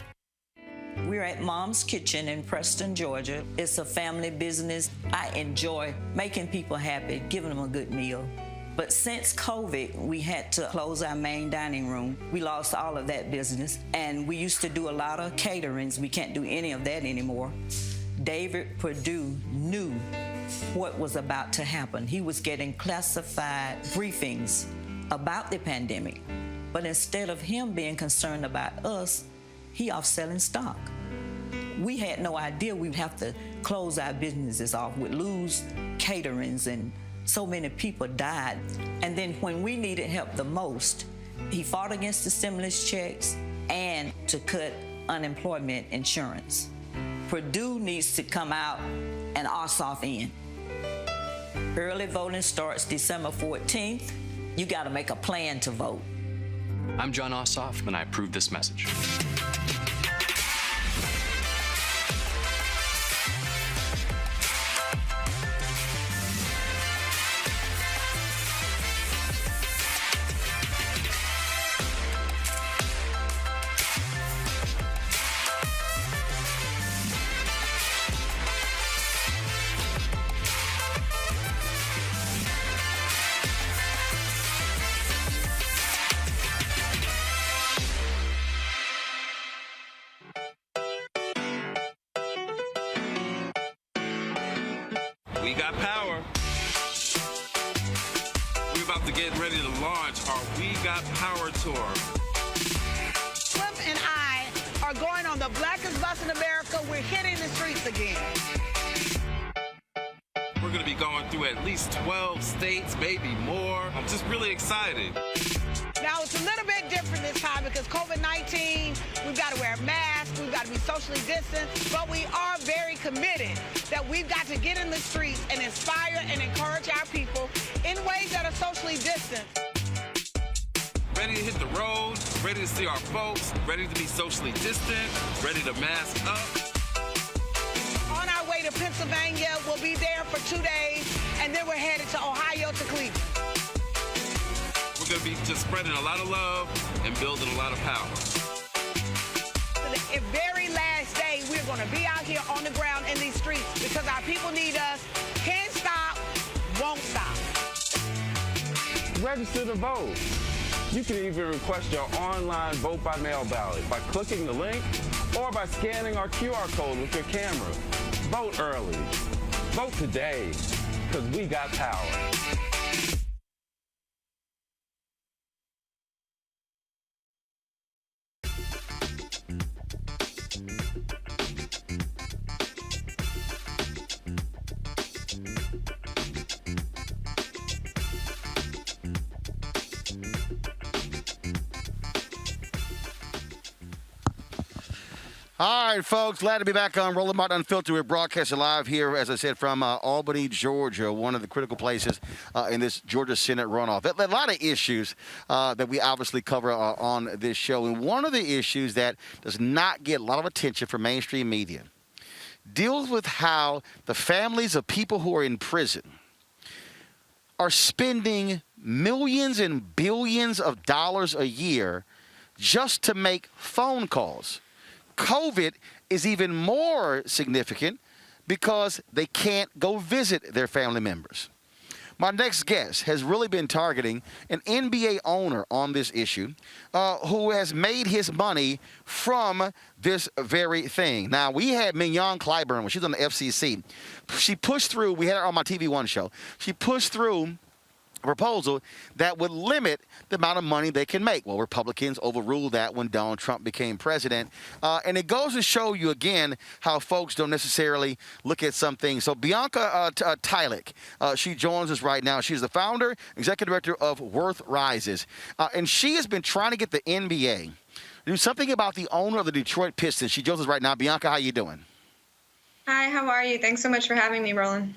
Speaker 12: We're at Mom's Kitchen in Preston, Georgia. It's a family business. I enjoy making people happy, giving them a good meal. But since COVID, we had to close our main dining room. We lost all of that business, and we used to do a lot of caterings. We can't do any of that anymore. David Perdue knew what was about to happen. He was getting classified briefings about the pandemic. But instead of him being concerned about us, he off selling stock. We had no idea we'd have to close our businesses off. We'd lose caterings, and so many people died. And then when we needed help the most, he fought against the stimulus checks and to cut unemployment insurance. Perdue needs to come out and Ossoff in. Early voting starts December 14th. You got to make a plan to vote.
Speaker 13: I'm John Ossoff, and I approve this message.
Speaker 14: We got power. We're about to get ready to launch our We Got Power tour.
Speaker 15: Slim and I are going on the blackest bus in America. We're hitting the streets again.
Speaker 14: We're going to be going through at least 12 states, maybe more. I'm just really excited.
Speaker 15: Now, it's a little bit different this time because COVID-19, we've got to wear masks, we've got to be socially distanced, but we are very committed that we've got to get in the streets and inspire and encourage our people in ways that are socially distant.
Speaker 14: Ready to hit the road, ready to see our folks, ready to be socially distant, ready to mask up.
Speaker 15: On our way to Pennsylvania, we'll be there for 2 days, and then we're headed to Ohio to Cleveland.
Speaker 14: We're going to be just spreading a lot of love and building a lot of power.
Speaker 15: The very last day, we're going to be out here on the ground in these streets because our people need us. Can't stop, won't stop.
Speaker 16: Register to vote. You can even request your online vote by mail ballot by clicking the link or by scanning our QR code with your camera. Vote early. Vote today, because we got power.
Speaker 1: All right, folks, glad to be back on Roland Unfiltered. We're broadcasting live here, as I said, from Albany, Georgia, one of the critical places in this Georgia Senate runoff. A lot of issues that we obviously cover on this show. And one of the issues that does not get a lot of attention from mainstream media deals with how the families of people who are in prison are spending millions and billions of dollars a year just to make phone calls. COVID is even more significant because they can't go visit their family members. My next guest has really been targeting an NBA owner on this issue who has made his money from this very thing. Now, we had Mignon Clyburn when she was on the FCC. She pushed through, we had her on my TV One show, she pushed through proposal that would limit the amount of money they can make. Well, Republicans overruled that when Donald Trump became president. And it goes to show you again how folks don't necessarily look at some things. So Bianca Tylik, she joins us right now. She's the founder, executive director of Worth Rises. And she has been trying to get the NBA to do something about the owner of the Detroit Pistons. She joins us right now. Bianca, how you doing?
Speaker 17: Hi, how are you? Thanks so much for having me, Roland.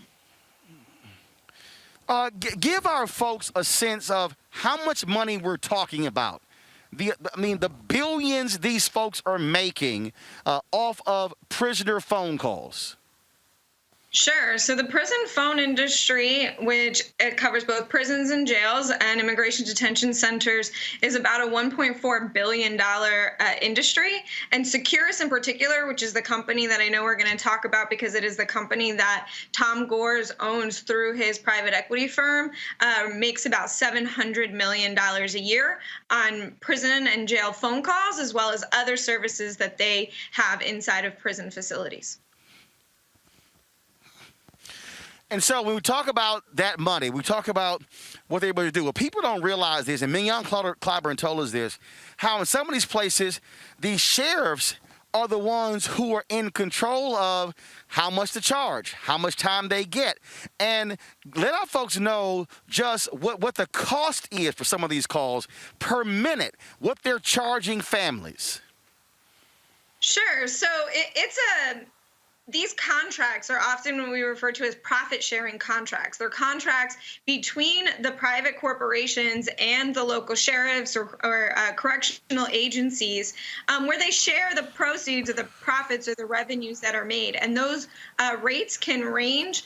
Speaker 1: Give our folks a sense of how much money we're talking about. The billions these folks are making off of prisoner phone calls.
Speaker 17: Sure. So the prison phone industry, which it covers both prisons and jails and immigration detention centers, is about a $1.4 billion industry. And Securus in particular, which is the company that I know we're going to talk about because it is the company that Tom Gores owns through his private equity firm, makes about $700 million a year on prison and jail phone calls, as well as other services that they have inside of prison facilities.
Speaker 1: And so when we talk about that money, we talk about what they're able to do. What people don't realize is, and Mignon Clyburn told us this, how in some of these places, these sheriffs are the ones who are in control of how much to charge, how much time they get. And let our folks know just what the cost is for some of these calls per minute, what they're charging families.
Speaker 17: Sure. So these contracts are often what we refer to as profit-sharing contracts. They're contracts between the private corporations and the local sheriffs or correctional agencies where they share the proceeds of the profits or the revenues that are made. And those rates can range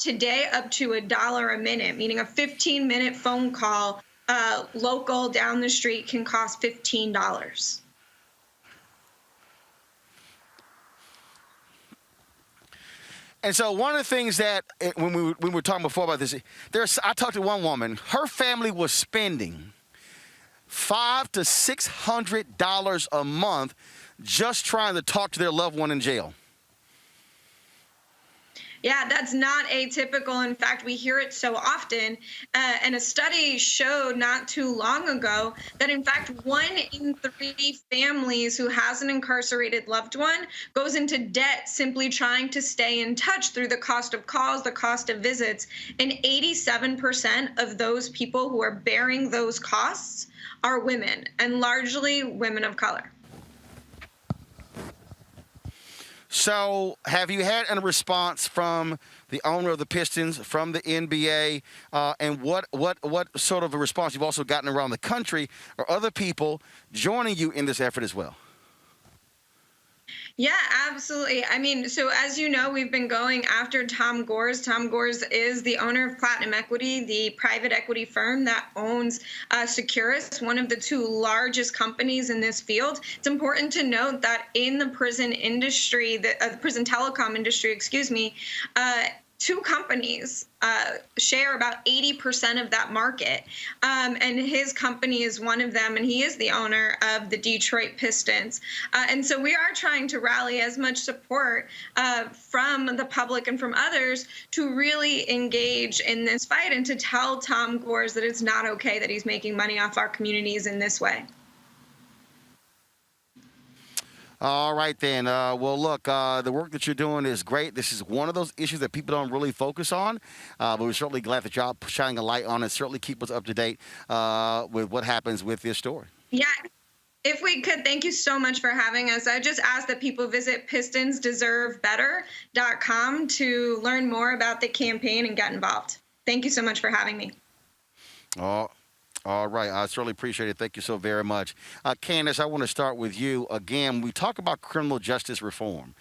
Speaker 17: today up to $1 a minute, meaning a 15-minute phone call local down the street can cost $15.
Speaker 1: And so one of the things that when we were talking before about this, I talked to one woman. Her family was spending $500 to $600 a month just trying to talk to their loved one in jail.
Speaker 17: Yeah, that's not atypical. In fact, we hear it so often. And a study showed not too long ago that, in fact, 1 in 3 families who has an incarcerated loved one goes into debt simply trying to stay in touch through the cost of calls, the cost of visits. And 87% of those people who are bearing those costs are women, and largely women of color.
Speaker 1: So have you had a response from the owner of the Pistons, from the NBA, and what sort of a response you've also gotten around the country, or other people joining you in this effort as well?
Speaker 17: Yeah, absolutely. I mean, so as you know, we've been going after Tom Gores. Tom Gores is the owner of Platinum Equity, the private equity firm that owns Securus, one of the 2 largest companies in this field. It's important to note that in the prison industry, the prison telecom industry, 2 companies share about 80% of that market. And his company is one of them, and he is the owner of the Detroit Pistons. And so we are trying to rally as much support from the public and from others to really engage in this fight and to tell Tom Gores that it's not okay that he's making money off our communities in this way.
Speaker 1: All right, then. Well, look, the work that you're doing is great. This is one of those issues that people don't really focus on, but we're certainly glad that y'all shining a light on it. Certainly keep us up to date with what happens with this story.
Speaker 17: Yeah. If we could, thank you so much for having us. I just ask that people visit pistonsdeservebetter.com to learn more about the campaign and get involved. Thank you so much for having me.
Speaker 1: All right. I certainly appreciate it. Thank you so very much. Candace, I want to start with you. Again, we talk about criminal justice reform.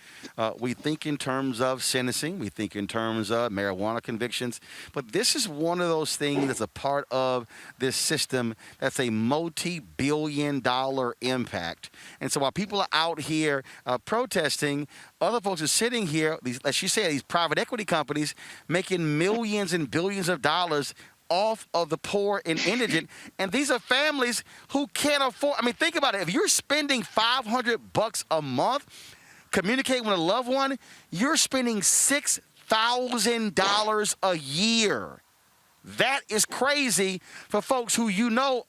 Speaker 1: We think in terms of sentencing. We think in terms of marijuana convictions. But this is one of those things that's a part of this system that's a multi-billion-dollar impact. And so while people are out here protesting, other folks are sitting here, as she said, these private equity companies making millions and billions of dollars off of the poor and indigent, and these are families who can't afford. I mean, think about it. If you're spending $500 a month communicating with a loved one, you're spending $6,000 a year. That is crazy for folks who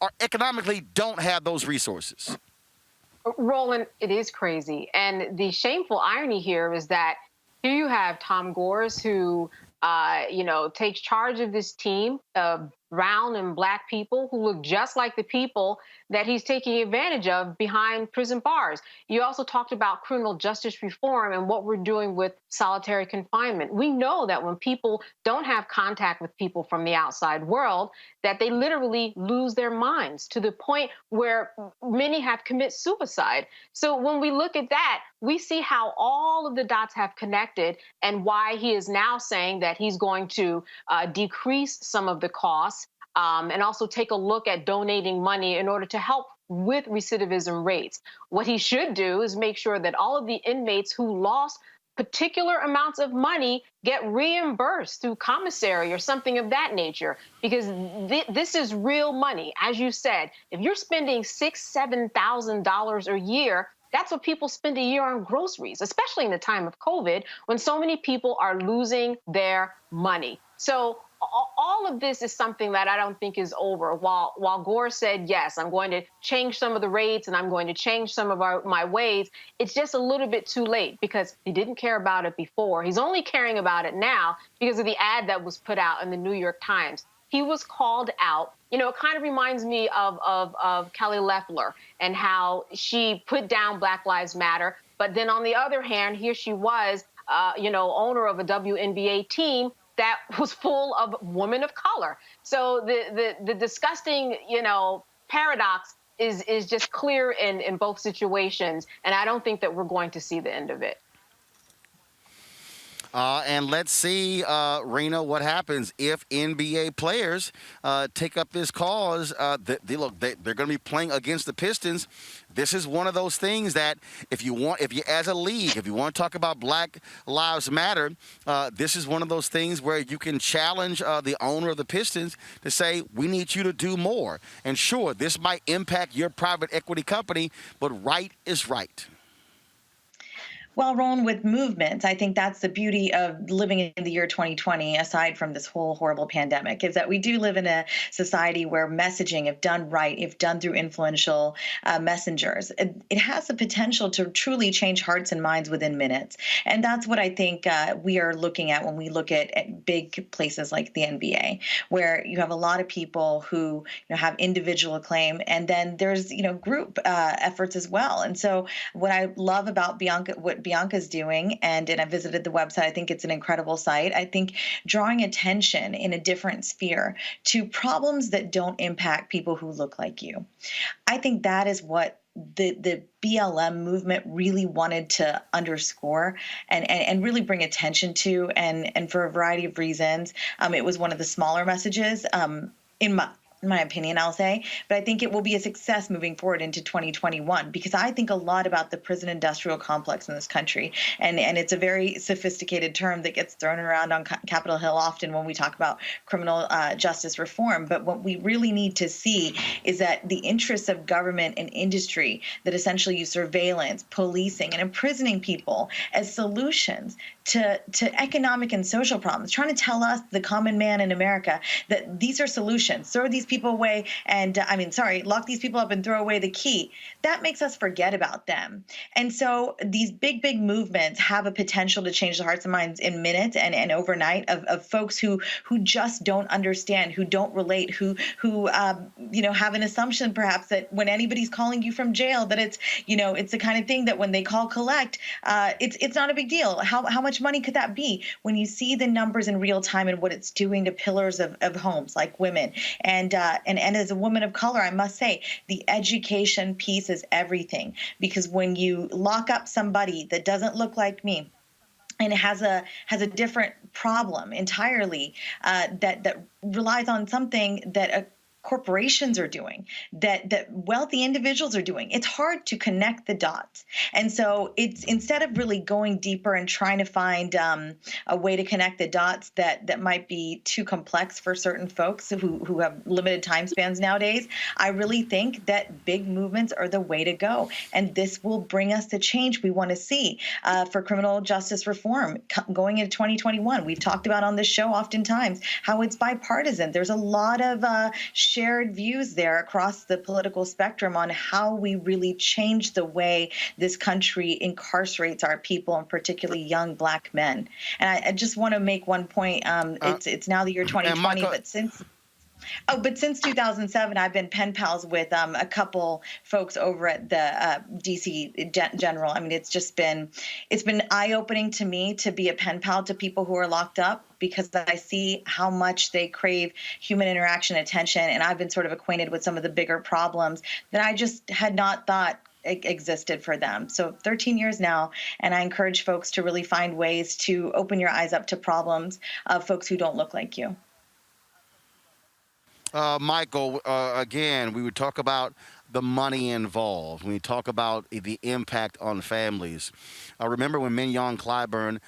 Speaker 1: are economically don't have those resources.
Speaker 7: Roland, it is crazy, and the shameful irony here is that here you have Tom Gores who takes charge of this team of brown and Black people who look just like the people that he's taking advantage of behind prison bars. You also talked about criminal justice reform and what we're doing with solitary confinement. We know that when people don't have contact with people from the outside world, that they literally lose their minds to the point where many have committed suicide. So when we look at that, we see how all of the dots have connected and why he is now saying that he's going to decrease some of the costs and also take a look at donating money in order to help with recidivism rates. What he should do is make sure that all of the inmates who lost particular amounts of money get reimbursed through commissary or something of that nature, because this is real money. As you said, if you're spending $6,000, $7,000 a year That's what people spend a year on groceries, especially in the time of COVID, when so many people are losing their money. So all of this is something that I don't think is over. While Gore said, yes, I'm going to change some of the rates and I'm going to change some of my ways, it's just a little bit too late because he didn't care about it before. He's only caring about it now because of the ad that was put out in the New York Times. He was called out. You know, it kind of reminds me of Kelly Loeffler and how she put down Black Lives Matter. But then on the other hand, here she was, owner of a WNBA team that was full of women of color. So the disgusting, paradox is just clear in both situations. And I don't think that we're going to see the end of it.
Speaker 1: And let's see, Rena, what happens if NBA players take up this cause. They're going to be playing against the Pistons. This is one of those things that if you as a league, if you want to talk about Black Lives Matter, this is one of those things where you can challenge the owner of the Pistons to say, we need you to do more. And sure, this might impact your private equity company, but right is right.
Speaker 6: Well, Roland, with movements, I think that's the beauty of living in the year 2020, aside from this whole horrible pandemic, is that we do live in a society where messaging, if done right, if done through influential messengers, it has the potential to truly change hearts and minds within minutes. And that's what I think we are looking at when we look at big places like the NBA, where you have a lot of people who have individual acclaim, and then there's group efforts as well. And so what I love about what Bianca's doing, and I visited the website. I think it's an incredible site. I think drawing attention in a different sphere to problems that don't impact people who look like you. I think that is what the BLM movement really wanted to underscore and really bring attention to, and for a variety of reasons. It was one of the smaller messages in my opinion, I'll say, but I think it will be a success moving forward into 2021, because I think a lot about the prison industrial complex in this country. And it's a very sophisticated term that gets thrown around on Capitol Hill often when we talk about criminal justice reform. But what we really need to see is that the interests of government and industry that essentially use surveillance, policing, and imprisoning people as solutions to economic and social problems, trying to tell us, the common man in America, that these are solutions. Throw these people away and, lock these people up and throw away the key. That makes us forget about them. And so these big movements have a potential to change the hearts and minds in minutes and overnight of folks who just don't understand, who don't relate, who have an assumption perhaps that when anybody's calling you from jail, that it's the kind of thing that when they call collect, it's not a big deal. How much money could that be when you see the numbers in real time and what it's doing to pillars of homes like women? And as a woman of color, I must say the education piece is everything, because when you lock up somebody that doesn't look like me and has a different problem entirely, that relies on something that corporations are doing, that wealthy individuals are doing, it's hard to connect the dots. And so it's, instead of really going deeper and trying to find a way to connect the dots that might be too complex for certain folks who have limited time spans nowadays, I really think that big movements are the way to go. And this will bring us the change we want to see for criminal justice reform going into 2021. We've talked about on this show oftentimes how it's bipartisan. There's a lot of shared views there across the political spectrum on how we really change the way this country incarcerates our people, and particularly young Black men. And I just want to make one point. It's now the year 2020, but since 2007, I've been pen pals with a couple folks over at the DC General. I mean, it's been eye-opening to me to be a pen pal to people who are locked up, because I see how much they crave human interaction, attention, and I've been sort of acquainted with some of the bigger problems that I just had not thought existed for them. So 13 years now, and I encourage folks to really find ways to open your eyes up to problems of folks who don't look like you.
Speaker 1: Michael, again, we would talk about the money involved, when you talk about the impact on families. I remember when Mignon Clyburn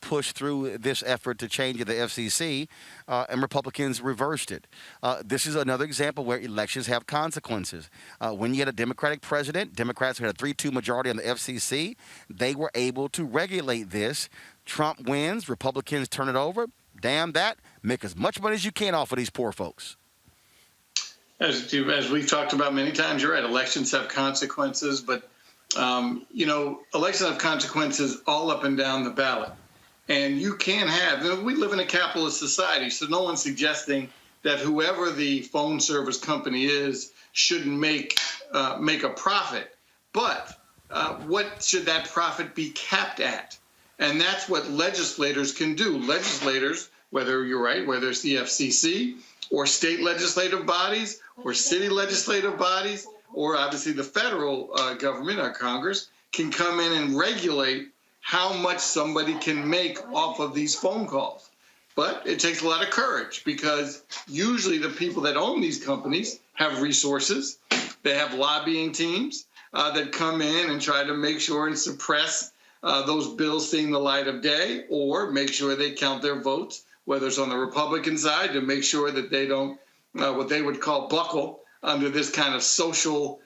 Speaker 1: pushed through this effort to change the FCC, and Republicans reversed it. This is another example where elections have consequences. When you had a Democratic president, Democrats had a 3-2 majority on the FCC. They were able to regulate this. Trump wins, Republicans turn it over. Damn that. Make as much money as you can off of these poor folks.
Speaker 5: As we've talked about many times, you're right. Elections have consequences, but elections have consequences all up and down the ballot. And you can have. We live in a capitalist society, so no one's suggesting that whoever the phone service company is shouldn't make a profit. But what should that profit be capped at? And that's what legislators can do. Legislators, whether you're right, whether it's the FCC or state legislative bodies or city legislative bodies, or obviously the federal government, our Congress, can come in and regulate how much somebody can make off of these phone calls. But it takes a lot of courage, because usually the people that own these companies have resources. They have lobbying teams that come in and try to make sure and suppress those bills seeing the light of day, or make sure they count their votes, whether it's on the Republican side, to make sure that they don't, what they would call, buckle under this kind of social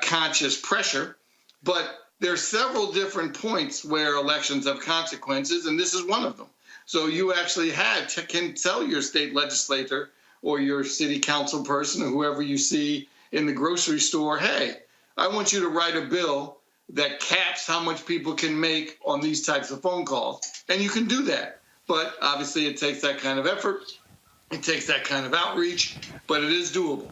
Speaker 5: conscious pressure. But there are several different points where elections have consequences, and this is one of them. So you actually can tell your state legislator or your city council person or whoever you see in the grocery store, hey, I want you to write a bill that caps how much people can make on these types of phone calls. And you can do that. But obviously it takes that kind of effort. It takes that kind of outreach, but it is doable.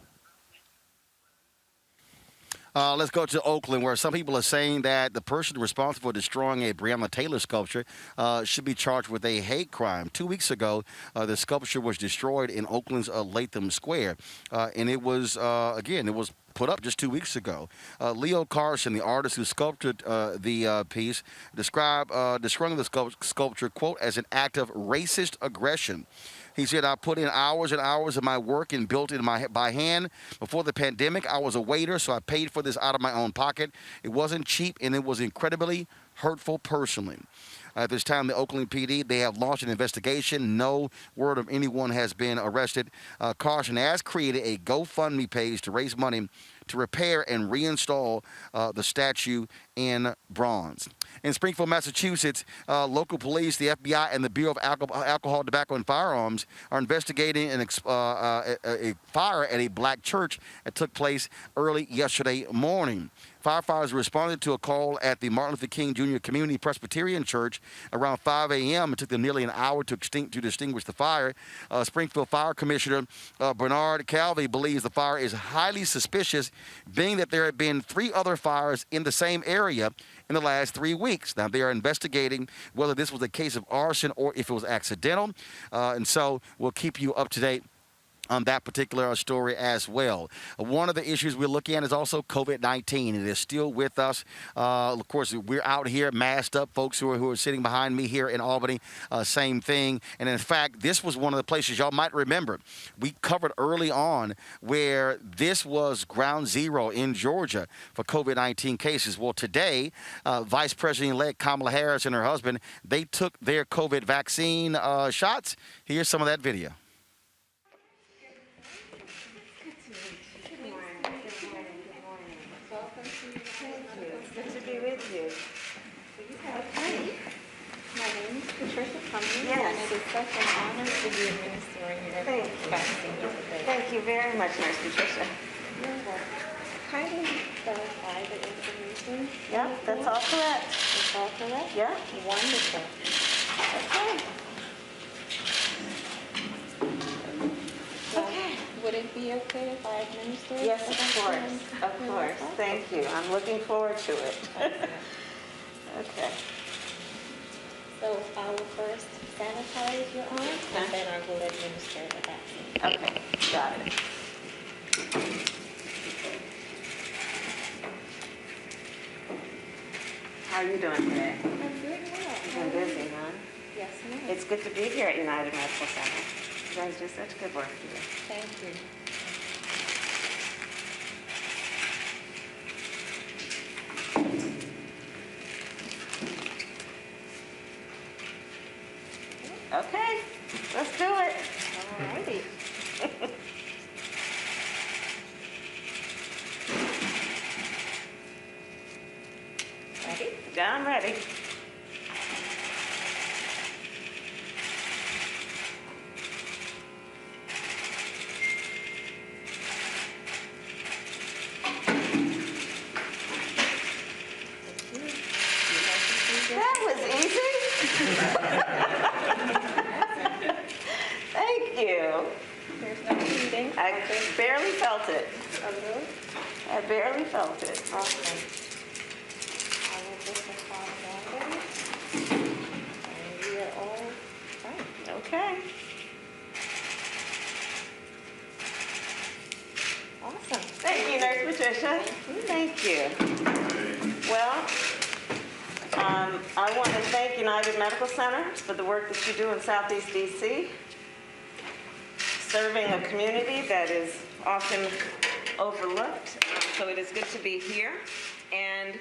Speaker 1: Let's go to Oakland, where some people are saying that the person responsible for destroying a Breonna Taylor sculpture should be charged with a hate crime. 2 weeks ago, the sculpture was destroyed in Oakland's Latham Square. And it was, it was put up just 2 weeks ago. Leo Carson, the artist who sculpted the piece, described destroying the sculpture, quote, as an act of racist aggression. He said, I put in hours and hours of my work and built it by hand. Before the pandemic, I was a waiter, so I paid for this out of my own pocket. It wasn't cheap, and it was incredibly hurtful personally. At this time, the Oakland PD, they have launched an investigation. No word of anyone has been arrested. Carson has created a GoFundMe page to raise money to repair and reinstall the statue in bronze. In Springfield, Massachusetts, local police, the FBI, and the Bureau of Alcohol, Tobacco, and Firearms are investigating a fire at a black church that took place early yesterday morning. Firefighters responded to a call at the Martin Luther King Jr. Community Presbyterian Church around 5 a.m. It took them nearly an hour to extinguish the fire. Springfield Fire Commissioner Bernard Calvi believes the fire is highly suspicious, being that there have been 3 other fires in the same area in the last 3 weeks. Now, they are investigating whether this was a case of arson or if it was accidental. And so we'll keep you up to date on that particular story as well. One of the issues we're looking at is also COVID-19. It is still with us. Of course, we're out here masked up. Folks who are sitting behind me here in Albany, same thing. And in fact, this was one of the places y'all might remember we covered early on where this was ground zero in Georgia for COVID-19 cases. Well, today, Vice President-elect Kamala Harris and her husband, they took their COVID vaccine shots. Here's some of that video.
Speaker 18: Yes. And it is such an honor to be administering your vaccine today. Thank you very much, Nurse Patricia. You're welcome. Kindly verify the information. Yeah, that's all correct. That's all correct? Yeah. Wonderful. Okay. Okay. Would it be okay if I administer it? Yes, of course. Of course. Thank you. I'm looking forward to it. Okay. So I will first sanitize your arm, and then I will administer the vaccine. Okay, got it. How are you doing today? I'm doing well. You've been busy, huh? Yes, ma'am. It's good to be here at United Medical Center. You guys do such good work here. Thank you. Okay, let's do it. All righty. Ready? Yeah, I'm ready. That was easy. Thank you. There's no bleeding. I barely felt it. Okay. I barely felt it. Okay. I will just apply that. And we are all right. Okay. Awesome. Thank you, Nurse Patricia. Thank you. Well, I want to thank United Medical Center for the work that you do in Southeast DC, serving a community that is often overlooked. So it is good to be here. And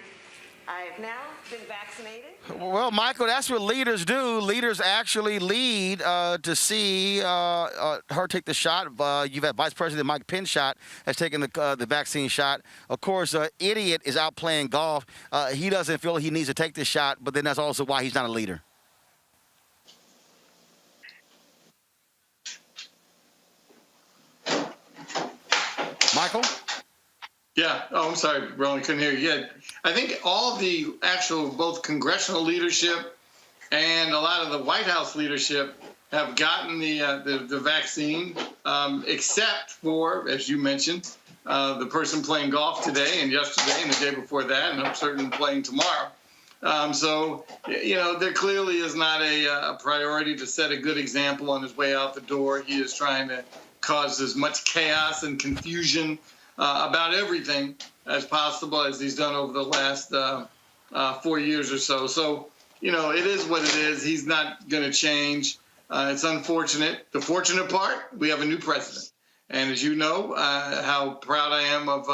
Speaker 18: I've now been vaccinated.
Speaker 1: Well, Michael, that's what leaders do. Leaders actually lead to see her take the shot. You've had Vice President Mike Pence has taken the vaccine shot. Of course, Idiot is out playing golf. He doesn't feel he needs to take the shot, but then that's also why he's not a leader. Michael?
Speaker 5: Yeah. Oh, I'm sorry, Roland, couldn't hear you. Yeah. I think all the actual both congressional leadership and a lot of the White House leadership have gotten the vaccine, except for, as you mentioned, the person playing golf today and yesterday and the day before that, and I'm certain playing tomorrow. So, you know, there clearly is not a priority to set a good example on his way out the door. He is trying to cause as much chaos and confusion about everything as possible, as he's done over the last 4 years or so. So, you know, it is what it is. He's not going to change. It's unfortunate. The fortunate part, we have a new president. And as you know, how proud I am of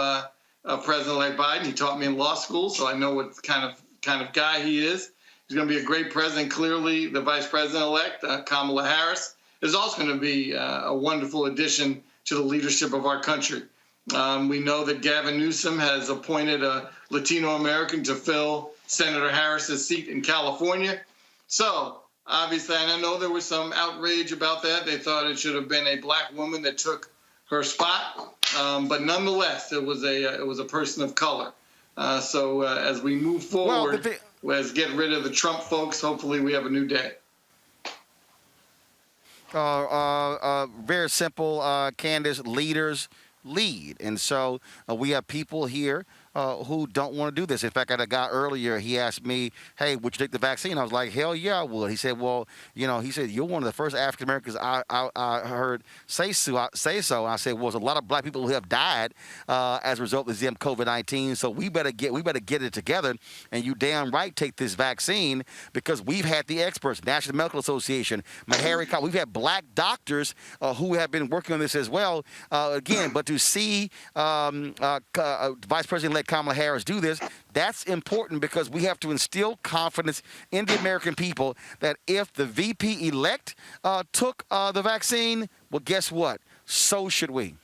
Speaker 5: President-elect Biden. He taught me in law school, so I know what kind of guy he is. He's going to be a great president. Clearly, the vice president-elect, Kamala Harris, is also going to be a wonderful addition to the leadership of our country. We know that Gavin Newsom has appointed a Latino American to fill Senator Harris's seat in California. So, obviously, and I know there was some outrage about that. They thought it should have been a black woman that took her spot. But nonetheless, it was a person of color. So as we move forward, let's get rid of the Trump folks. Hopefully, we have a new day.
Speaker 1: Very simple, Candace. Leaders lead. And so we have people here who don't want to do this. In fact, I had a guy earlier, he asked me, hey, would you take the vaccine? I was like, hell yeah, I would. He said, well, you know, he said, you're one of the first African Americans I heard say so. And I said, well, there's a lot of black people who have died as a result of this COVID-19. So we better get it together. And you damn right take this vaccine, because we've had the experts, National Medical Association, we've had black doctors who have been working on this as well. Again, but to see Vice President-elect Kamala Harris do this, that's important, because we have to instill confidence in the American people that if the VP-elect took the vaccine, well, guess what? So should we.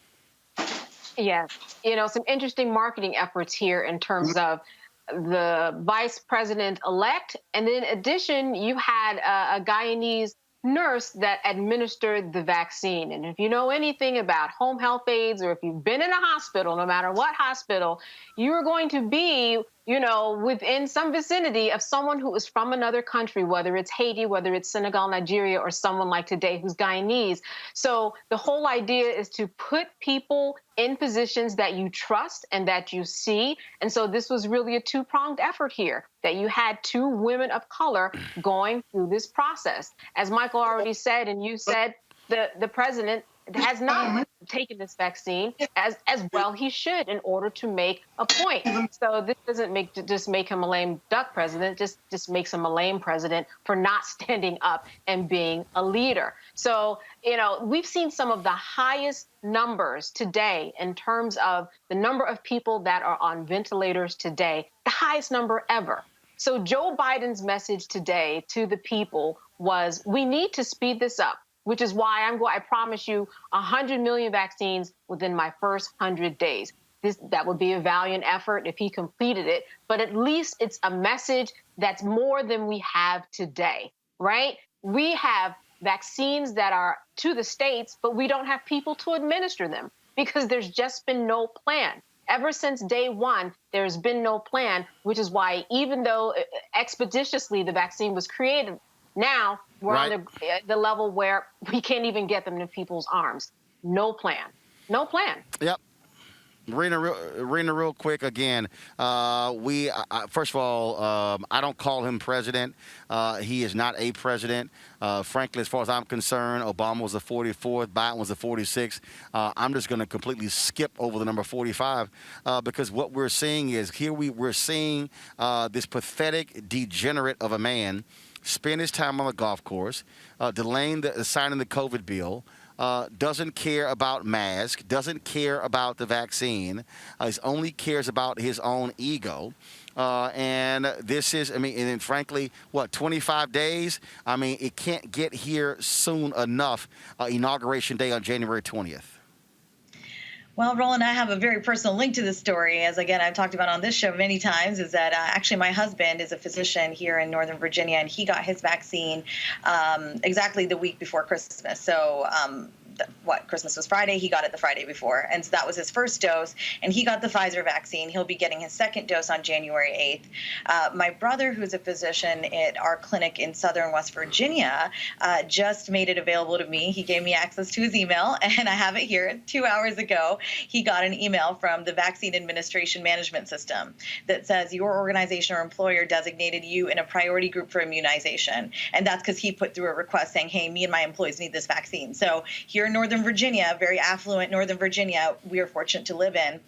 Speaker 7: Yes. You know, some interesting marketing efforts here in terms of the vice president-elect. And then in addition, you had a Guyanese nurse that administered the vaccine. And if you know anything about home health aides, or if you've been in a hospital, no matter what hospital, you're going to be, you know, within some vicinity of someone who is from another country, whether it's Haiti, whether it's Senegal, Nigeria, or someone like today who's Guyanese. So the whole idea is to put people in positions that you trust and that you see. And so this was really a two-pronged effort here, that you had two women of color going through this process. As Michael already said, and you said, the president has not taken this vaccine as well he should, in order to make a point. So this doesn't just make him a lame duck president, just makes him a lame president for not standing up and being a leader. So, you know, we've seen some of the highest numbers today in terms of the number of people that are on ventilators today, the highest number ever. So Joe Biden's message today to the people was we need to speed this up, which is why I promise you 100 million vaccines within my first 100 days. That would be a valiant effort if he completed it, but at least it's a message that's more than we have today, right? We have vaccines that are to the states, but we don't have people to administer them because there's just been no plan. Ever since day one, there's been no plan, which is why even though expeditiously the vaccine was created, now we're on the level where we can't even get them in people's arms. No plan. No plan.
Speaker 1: Yep. Rena, real quick again. First of all, I don't call him president. He is not a president. Frankly, as far as I'm concerned, Obama was the 44th, Biden was the 46th. I'm just going to completely skip over the number 45 because what we're seeing is we're seeing this pathetic degenerate of a man spend his time on the golf course, delaying signing the COVID bill. Doesn't care about masks, doesn't care about the vaccine. He only cares about his own ego. And this is, and then frankly, 25 days? It can't get here soon enough, Inauguration Day on January 20th.
Speaker 6: Well, Roland, I have a very personal link to this story, as again I've talked about on this show many times, is that actually my husband is a physician here in Northern Virginia, and he got his vaccine exactly the week before Christmas. So Christmas was Friday, he got it the Friday before. And so that was his first dose, and he got the Pfizer vaccine. He'll be getting his second dose on January 8th. My brother, who's a physician at our clinic in Southern West Virginia, just made it available to me. He gave me access to his email, and I have it here. 2 hours ago, he got an email from the Vaccine Administration Management System that says your organization or employer designated you in a priority group for immunization. And that's because he put through a request saying, hey, me and my employees need this vaccine. So here in Northern Virginia, very affluent Northern Virginia, we are fortunate to live in.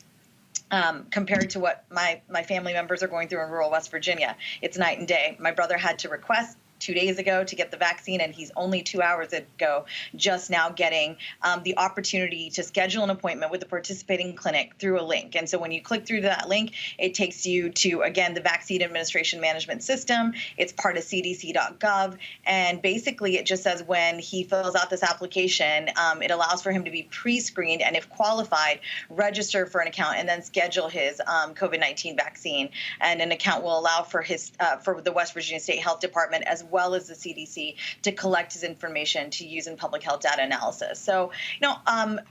Speaker 6: Compared to what my family members are going through in rural West Virginia, it's night and day. My brother had to request 2 days ago to get the vaccine, and he's only 2 hours ago just now getting the opportunity to schedule an appointment with the participating clinic through a link. And so when you click through that link, it takes you to, again, the Vaccine Administration Management System. It's part of cdc.gov, and basically it just says when he fills out this application, it allows for him to be pre-screened, and if qualified, register for an account and then schedule his COVID-19 vaccine. And an account will allow for his for the West Virginia State Health Department as well as the CDC to collect his information to use in public health data analysis. So,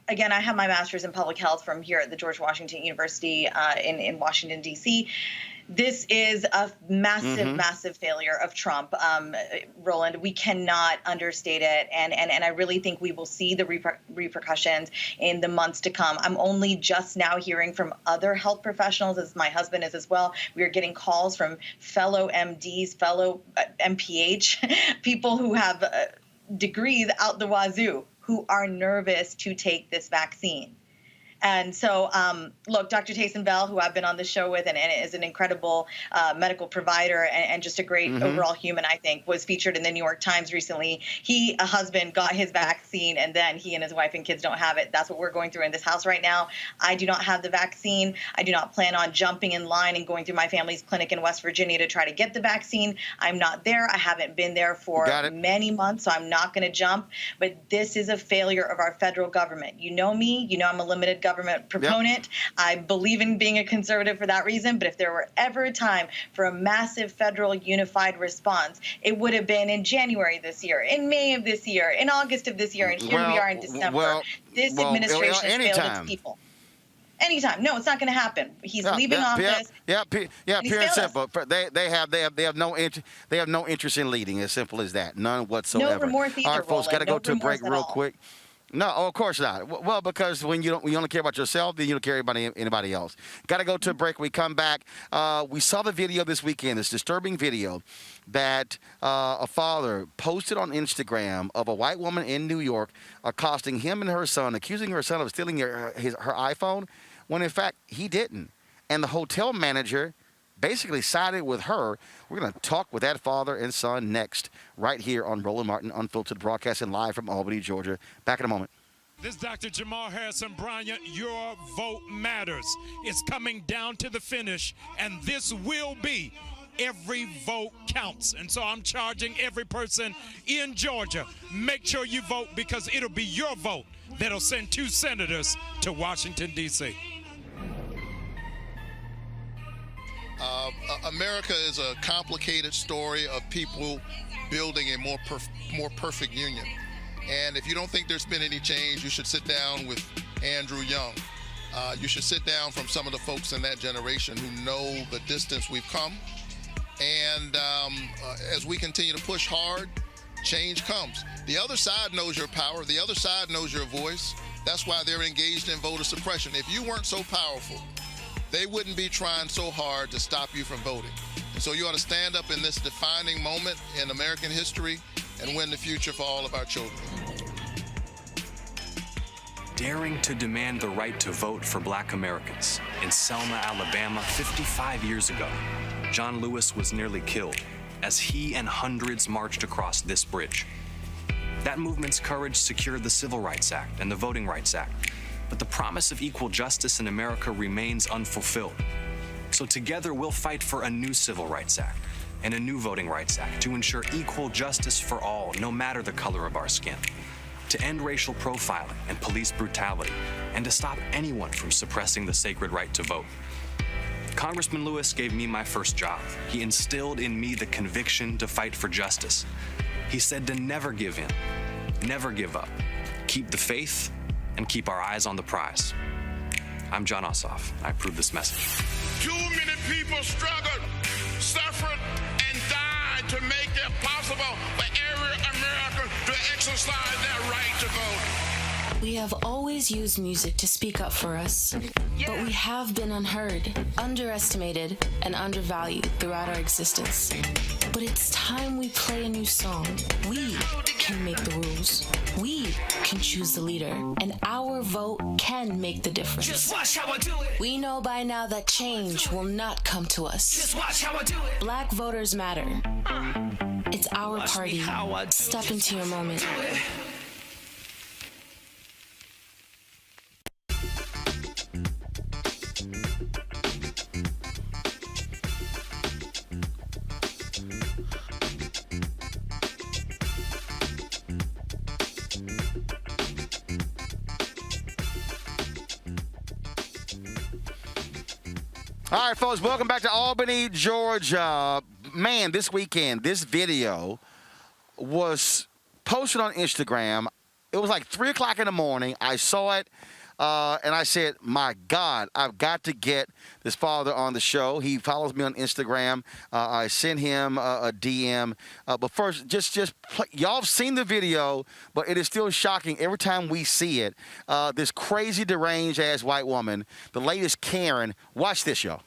Speaker 6: again, I have my master's in public health from here at the George Washington University in Washington, D.C. This is a massive failure of Trump, Roland. We cannot understate it, and I really think we will see the repercussions in the months to come. I'm only just now hearing from other health professionals, as my husband is as well. We are getting calls from fellow MDs, fellow MPH, people who have degrees out the wazoo, who are nervous to take this vaccine. And so, look, Dr. Tayson Bell, who I've been on the show with and is an incredible medical provider and just a great overall human, I think, was featured in the New York Times recently. A husband, got his vaccine, and then he and his wife and kids don't have it. That's what we're going through in this house right now. I do not have the vaccine. I do not plan on jumping in line and going through my family's clinic in West Virginia to try to get the vaccine. I'm not there. I haven't been there for many months, so I'm not going to jump. But this is a failure of our federal government. You know me. You know I'm a limited government proponent. Yep. I believe in being a conservative for that reason, but if there were ever a time for a massive federal unified response, it would have been in January this year, in May of this year, in August of this year, and here we are in December. This administration has failed its people. Anytime. No, it's not going to happen. He's leaving office.
Speaker 1: Pure and simple. They have no interest in leading. As simple as that. None whatsoever.
Speaker 6: No remorse either.
Speaker 1: All right, folks, got to go to a break real quick. No, of course not. Well, because when you only care about yourself, then you don't care about anybody else. Got to go to a break. We come back. We saw the video this weekend, this disturbing video that a father posted on Instagram of a white woman in New York accosting him and her son, accusing her son of stealing her iPhone, when in fact he didn't. And the hotel manager basically sided with her. We're going to talk with that father and son next, right here on Roland Martin Unfiltered, broadcasting live from Albany, Georgia. Back in a moment.
Speaker 19: This is Dr. Jamal Harrison Bryant. Your vote matters. It's coming down to the finish, and this will be every vote counts. And so I'm charging every person in Georgia, make sure you vote, because it'll be your vote that'll send 2 senators to Washington, D.C.
Speaker 11: America is a complicated story of people building a more perfect union. And if you don't think there's been any change, you should sit down with Andrew Young. You should sit down from some of the folks in that generation who know the distance we've come. And as we continue to push hard, change comes. The other side knows your power. The other side knows your voice. That's why they're engaged in voter suppression. If you weren't so powerful, they wouldn't be trying so hard to stop you from voting. And so you ought to stand up in this defining moment in American history and win the future for all of our children.
Speaker 13: Daring to demand the right to vote for Black Americans in Selma, Alabama, 55 years ago, John Lewis was nearly killed as he and hundreds marched across this bridge. That movement's courage secured the Civil Rights Act and the Voting Rights Act, but the promise of equal justice in America remains unfulfilled. So together we'll fight for a new Civil Rights Act and a new Voting Rights Act to ensure equal justice for all, no matter the color of our skin, to end racial profiling and police brutality, and to stop anyone from suppressing the sacred right to vote. Congressman Lewis gave me my first job. He instilled in me the conviction to fight for justice. He said to never give in, never give up, keep the faith, and keep our eyes on the prize. I'm John Ossoff. I approve this message.
Speaker 9: Too many people struggled, suffered, and died to make it possible for every American to exercise their right to vote.
Speaker 20: We have always used music to speak up for us, but we have been unheard, underestimated, and undervalued throughout our existence. But it's time we play a new song. We can make the rules. We can choose the leader, and our vote can make the difference.
Speaker 2: Just watch how I do it.
Speaker 20: We know by now that change will not come to us.
Speaker 2: Just watch how I do it.
Speaker 20: Black voters matter. It's our party. Step into your moment.
Speaker 1: All right, folks, welcome back to Albany, Georgia. Man, this weekend, this video was posted on Instagram. It was like 3 o'clock in the morning. I saw it, and I said, my God, I've got to get this father on the show. He follows me on Instagram. I sent him a DM. But first, y'all have seen the video, but it is still shocking every time we see it. This crazy, deranged-ass white woman, the latest Karen. Watch this, y'all.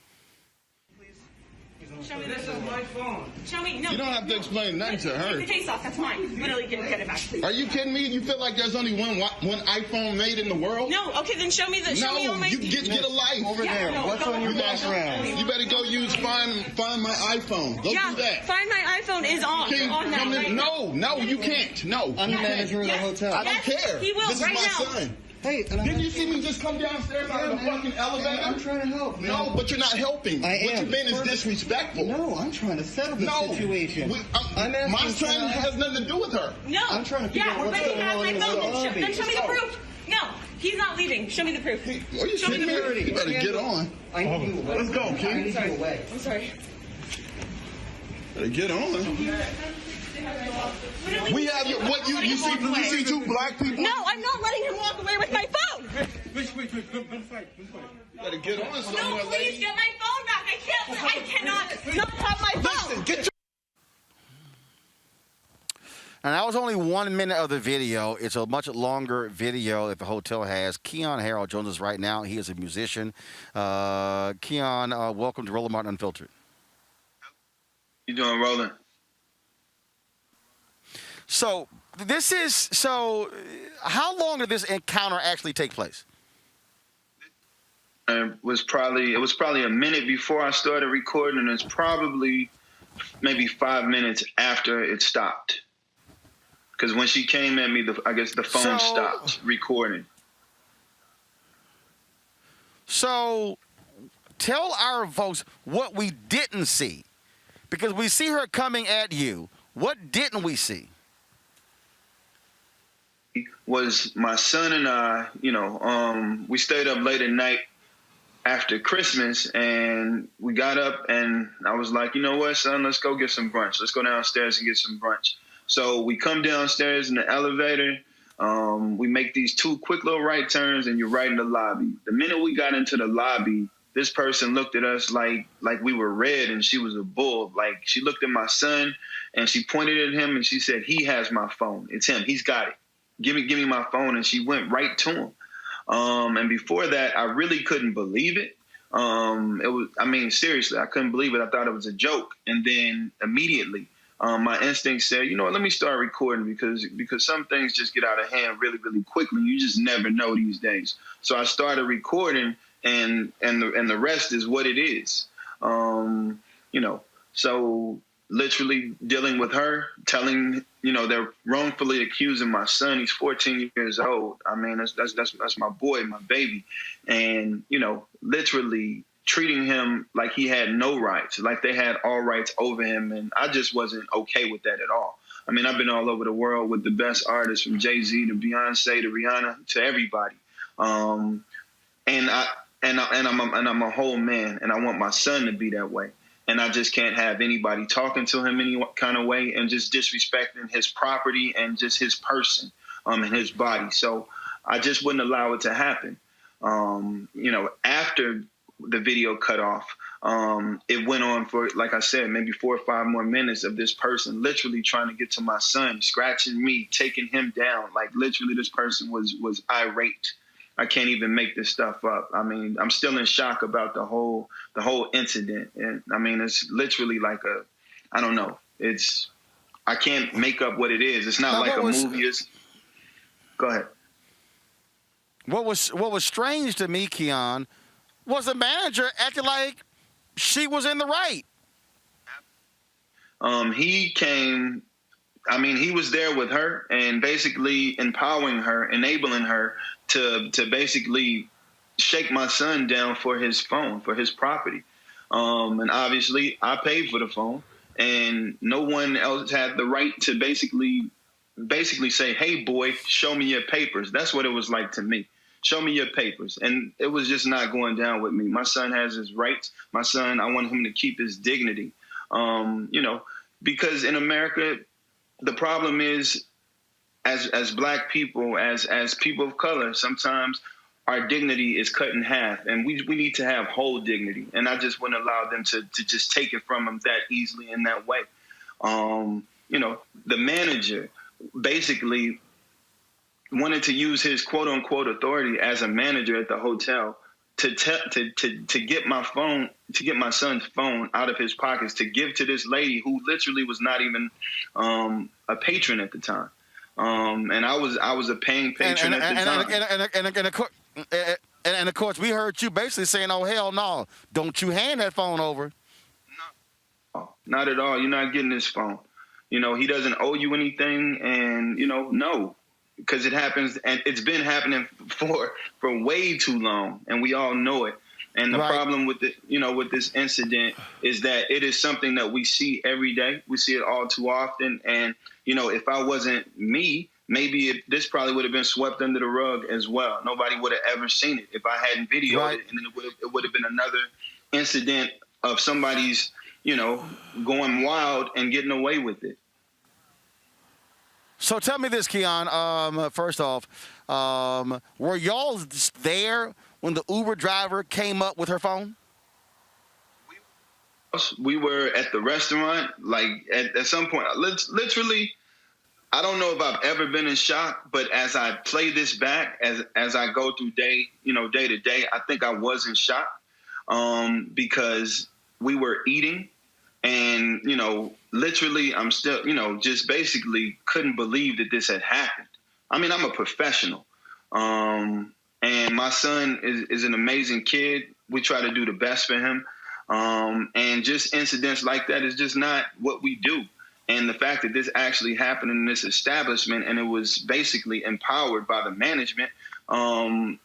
Speaker 21: Show me this is my phone. Show me. No.
Speaker 11: You don't have to explain nothing to her.
Speaker 21: Take the case off. That's mine. Literally, get it back, please.
Speaker 11: Are you kidding me? You feel like there's only one iPhone made in the world?
Speaker 21: No. Okay, then show me the. Show me all my.
Speaker 11: You get a life
Speaker 21: over there. No, what's on your background?
Speaker 11: You better go use find my iPhone. Go do that.
Speaker 21: Find my iPhone is on. On now. Right
Speaker 11: no, you can't. No.
Speaker 21: I'm the manager of the hotel.
Speaker 11: I don't care.
Speaker 21: He will
Speaker 11: this
Speaker 21: right
Speaker 11: is my
Speaker 21: now.
Speaker 11: son. Hey, didn't you see me just come downstairs out of the fucking elevator?
Speaker 22: I'm trying to help. Man.
Speaker 11: No, but you're not helping.
Speaker 22: I am.
Speaker 11: What you've been is disrespectful.
Speaker 22: No, I'm trying to settle the situation.
Speaker 11: My son has nothing to do with her.
Speaker 21: No.
Speaker 22: I'm trying to figure out what's going on in the lobby.
Speaker 21: Then show me the proof. No, he's not leaving. Show me the proof.
Speaker 11: Are you kidding me? You better get on.
Speaker 22: I need you away.
Speaker 11: Let's go, kid.
Speaker 22: I need you away.
Speaker 21: I'm sorry.
Speaker 11: Better get on. We have you see two black people.
Speaker 21: No, I'm not letting him walk away with my phone.
Speaker 22: Wait. Don't fight.
Speaker 11: You better get on somewhere.
Speaker 21: No, please get my phone back. I cannot not have my phone.
Speaker 11: Listen, get your.
Speaker 1: And that was only 1 minute of the video. It's a much longer video that the hotel has. Keon Harrold joins us right now. He is a musician. Keon, welcome to Roland Unfiltered.
Speaker 23: You doing, Roland?
Speaker 1: So how long did this encounter actually take place?
Speaker 23: It was probably a minute before I started recording, and it's probably maybe 5 minutes after it stopped. Because when she came at me, I guess the phone stopped recording.
Speaker 1: So tell our folks what we didn't see. Because we see her coming at you. What didn't we see?
Speaker 23: Was my son and I, we stayed up late at night after Christmas, and we got up, and I was like, you know what, son, let's go get some brunch. Let's go downstairs and get some brunch. So we come downstairs in the elevator. We make these 2 quick little right turns, and you're right in the lobby. The minute we got into the lobby, this person looked at us like we were red and she was a bull. Like, she looked at my son and she pointed at him and she said, he has my phone. It's him. He's got it. Give me my phone. And she went right to him. And before that, I really couldn't believe it. Seriously, I couldn't believe it. I thought it was a joke. And then immediately, my instinct said, you know what, let me start recording because some things just get out of hand really, really quickly. You just never know these days. So I started recording, and the rest is what it is. So literally dealing with her, telling, they're wrongfully accusing my son. He's 14 years old. I mean, that's my boy, my baby. And, literally treating him like he had no rights, like they had all rights over him. And I just wasn't okay with that at all. I mean, I've been all over the world with the best artists, from Jay-Z to Beyonce to Rihanna to everybody. And I'm a whole man, and I want my son to be that way. And I just can't have anybody talking to him any kind of way and just disrespecting his property and just his person and his body. So I just wouldn't allow it to happen. After the video cut off, it went on for, like I said, maybe 4 or 5 more minutes of this person literally trying to get to my son, scratching me, taking him down. Like, literally, this person was irate. I can't even make this stuff up. I mean, I'm still in shock about the whole incident. And I mean, it's literally like I don't know. I can't make up what it is. It's not like a movie. Go ahead.
Speaker 1: What was strange to me, Keon, was the manager acting like she was in the right.
Speaker 23: He came. I mean, he was there with her and basically empowering her, enabling her to basically shake my son down for his phone, for his property. And obviously, I paid for the phone, and no one else had the right to basically say, hey, boy, show me your papers. That's what it was like to me. Show me your papers. And it was just not going down with me. My son has his rights. My son, I want him to keep his dignity. Because in America, the problem is, as Black people, as people of color, sometimes our dignity is cut in half, and we need to have whole dignity. And I just wouldn't allow them to just take it from them that easily in that way. The manager basically wanted to use his quote unquote authority as a manager at the hotel to get my phone, to get my son's phone out of his pockets, to give to this lady who literally was not even a patron at the time. And I was a paying patron at the time.
Speaker 1: And of course, we heard you basically saying, "Oh hell no! Don't you hand that phone over."
Speaker 23: No, not at all. You're not getting this phone. He doesn't owe you anything, and no, because it happens, and it's been happening for way too long, and we all know it. And the problem with with this incident is that it is something that we see every day. We see it all too often, and if I wasn't me, maybe this probably would have been swept under the rug as well. Nobody would have ever seen it if I hadn't videoed it, and then it would have been another incident of somebody's, going wild and getting away with it.
Speaker 1: So tell me this, Keon. First off, were y'all there when the Uber driver came up with her phone?
Speaker 23: We were at the restaurant, like at some point. Literally, I don't know if I've ever been in shock, but as I play this back, as I go through day to day, I think I was in shock because we were eating, and literally, I'm still just basically couldn't believe that this had happened. I mean, I'm a professional, and my son is an amazing kid. We try to do the best for him, and just incidents like that is just not what we do. And the fact that this actually happened in this establishment, and it was basically empowered by the management, I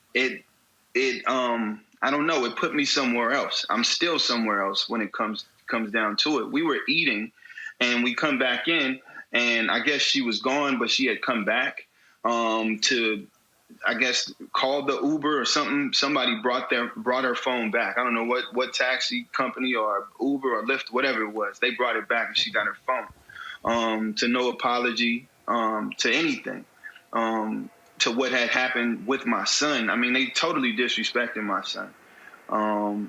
Speaker 23: don't know, it put me somewhere else. I'm still somewhere else when it comes comes down to it. We were eating, and we come back in, and I guess she was gone, but she had come back to, I guess, called the Uber or something. Somebody brought her phone back. I don't know what taxi company or Uber or Lyft, whatever it was. They brought it back, and she got her phone. To no apology, to anything, to what had happened with my son. I mean, they totally disrespected my son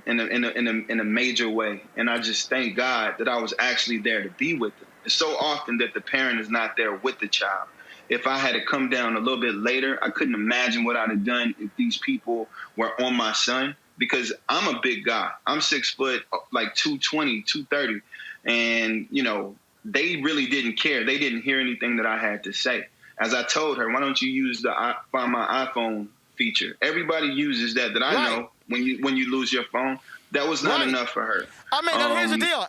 Speaker 23: in a major way. And I just thank God that I was actually there to be with them. It's so often that the parent is not there with the child. If I had to come down a little bit later, I couldn't imagine what I'd have done if these people were on my son, because I'm a big guy. I'm 6 foot, like 220, 230. And, you know, they really didn't care. They didn't hear anything that I had to say. As I told her, why don't you use the Find My iPhone feature? Everybody uses that I know when you lose your phone. That was not enough for her.
Speaker 1: I mean, now, here's the deal.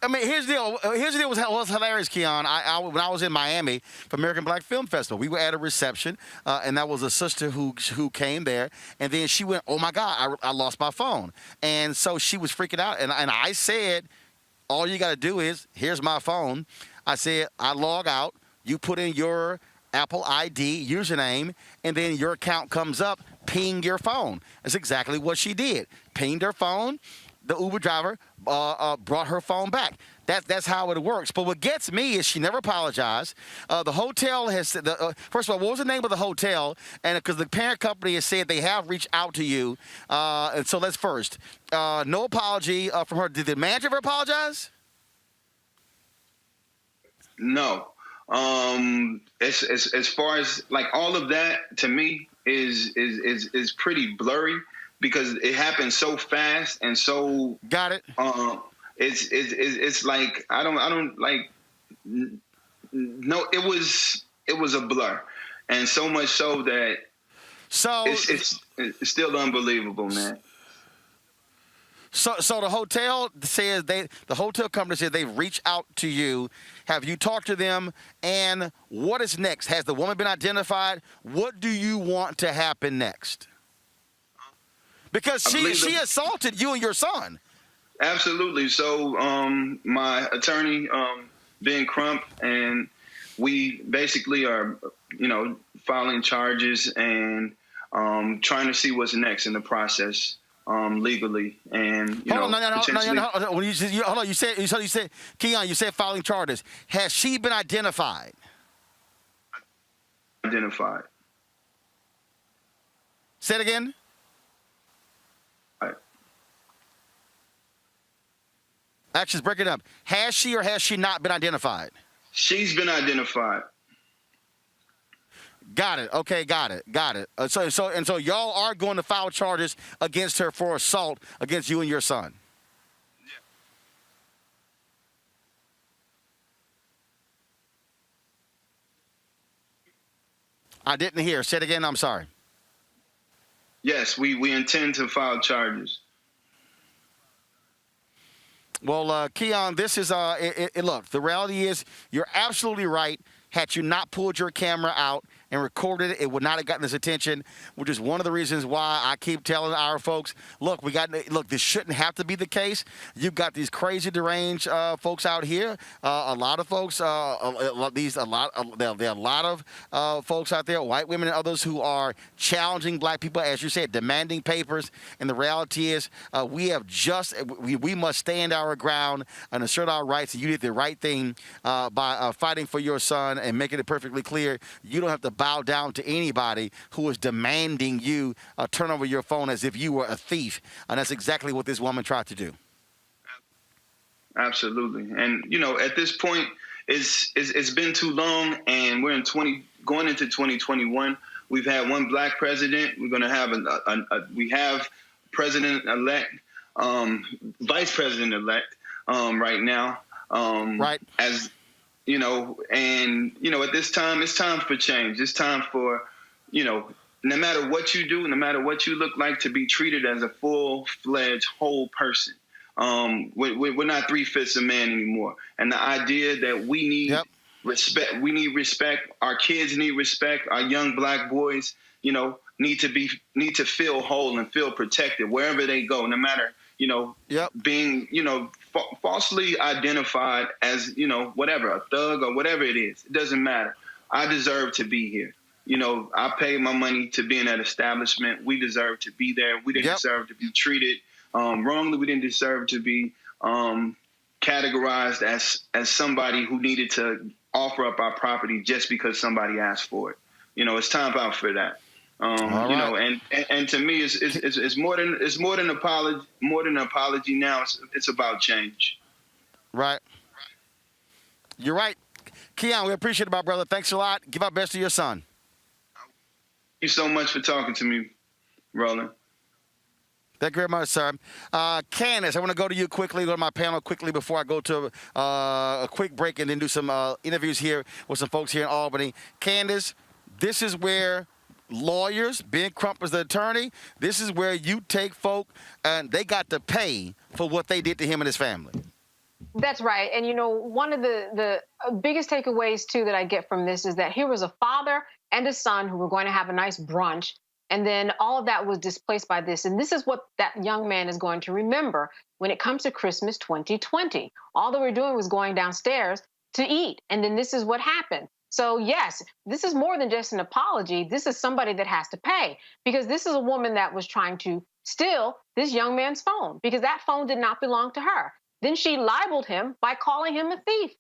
Speaker 1: Here's the deal. Here's the deal. Was hilarious, Keon. When I was in Miami for American Black Film Festival, we were at a reception, and that was a sister who came there, and then she went, "Oh my God, I lost my phone," and so she was freaking out, and I said, "All you got to do is, here's my phone." I said, "I log out. You put in your Apple ID username, and then your account comes up. Ping your phone." That's exactly what she did. Pinged her phone. The Uber driver brought her phone back. That's how it works. But what gets me is she never apologized. The hotel has said, first of all, what was the name of the hotel? And because the parent company has said they have reached out to you. And so that's first. No apology from her. Did the manager ever apologize?
Speaker 23: No. As far as like all of that, to me is pretty blurry, because it happened so fast and so.
Speaker 1: Got it.
Speaker 23: It's like I don't like. No, it was a blur, and so much so that.
Speaker 1: So
Speaker 23: it's still unbelievable, man.
Speaker 1: So the hotel says the hotel company says they've reached out to you. Have you talked to them? And what is next? Has the woman been identified? What do you want to happen next? Because she assaulted you and your son.
Speaker 23: Absolutely. So my attorney, Ben Crump, and we basically are, filing charges and trying to see what's next in the process. Legally, and
Speaker 1: hold on. When you said Keon, you said filing charges. Has she been identified?
Speaker 23: Identified.
Speaker 1: Say it again.
Speaker 23: Right.
Speaker 1: Actions breaking up. Has she or has she not been identified?
Speaker 23: She's been identified.
Speaker 1: Got it. Okay, got it. So y'all are going to file charges against her for assault against you and your son.
Speaker 23: Yeah.
Speaker 1: I didn't hear. Say it again. I'm sorry.
Speaker 23: Yes, we intend to file charges.
Speaker 1: Well, Keon, this is look, the reality is you're absolutely right. Had you not pulled your camera out and recorded it, it would not have gotten this attention, which is one of the reasons why I keep telling our folks, look, this shouldn't have to be the case. You've got these crazy deranged folks out here. A lot of folks, there are a lot of folks out there, white women and others, who are challenging black people, as you said, demanding papers. And the reality is we must stand our ground and assert our rights. And you did the right thing by fighting for your son and making it perfectly clear you don't have to bow down to anybody who is demanding you turn over your phone as if you were a thief. And that's exactly what this woman tried to do.
Speaker 23: Absolutely. And, at this point, it's been too long, and we're going into 2021. We've had one black president. We're going to have we have president-elect, vice president-elect right now.
Speaker 1: Right.
Speaker 23: At this time, it's time for change. It's time for, no matter what you do, no matter what you look like, to be treated as a full-fledged whole person. We're not 3/5 a man anymore. And the idea that we need respect, our kids need respect, our young black boys, need to feel whole and feel protected wherever they go, no matter, being, falsely identified as, whatever, a thug or whatever it is. It doesn't matter. I deserve to be here. I paid my money to be in that establishment. We deserve to be there. We didn't deserve to be treated wrongly. We didn't deserve to be categorized as somebody who needed to offer up our property just because somebody asked for it. It's time out for that. And to me, it's more than an apology now. It's about change.
Speaker 1: Right. You're right. Keon, we appreciate it, my brother. Thanks a lot. Give our best to your son.
Speaker 23: Thank you so much for talking to me, Roland.
Speaker 1: Thank you very much, sir. Candace, I want to go to you quickly, go to my panel quickly before I go to a quick break and then do some interviews here with some folks here in Albany. Candace, this is where lawyers, Ben Crump is the attorney, this is where you take folk and they got to pay for what they did to him and his family.
Speaker 7: That's right. And, one of the biggest takeaways, too, that I get from this is that here was a father and a son who were going to have a nice brunch. And then all of that was displaced by this. And this is what that young man is going to remember when it comes to Christmas 2020. All they were doing was going downstairs to eat. And then this is what happened. So, yes, this is more than just an apology. This is somebody that has to pay, because this is a woman that was trying to steal this young man's phone because that phone did not belong to her. Then she libeled him by calling him a thief.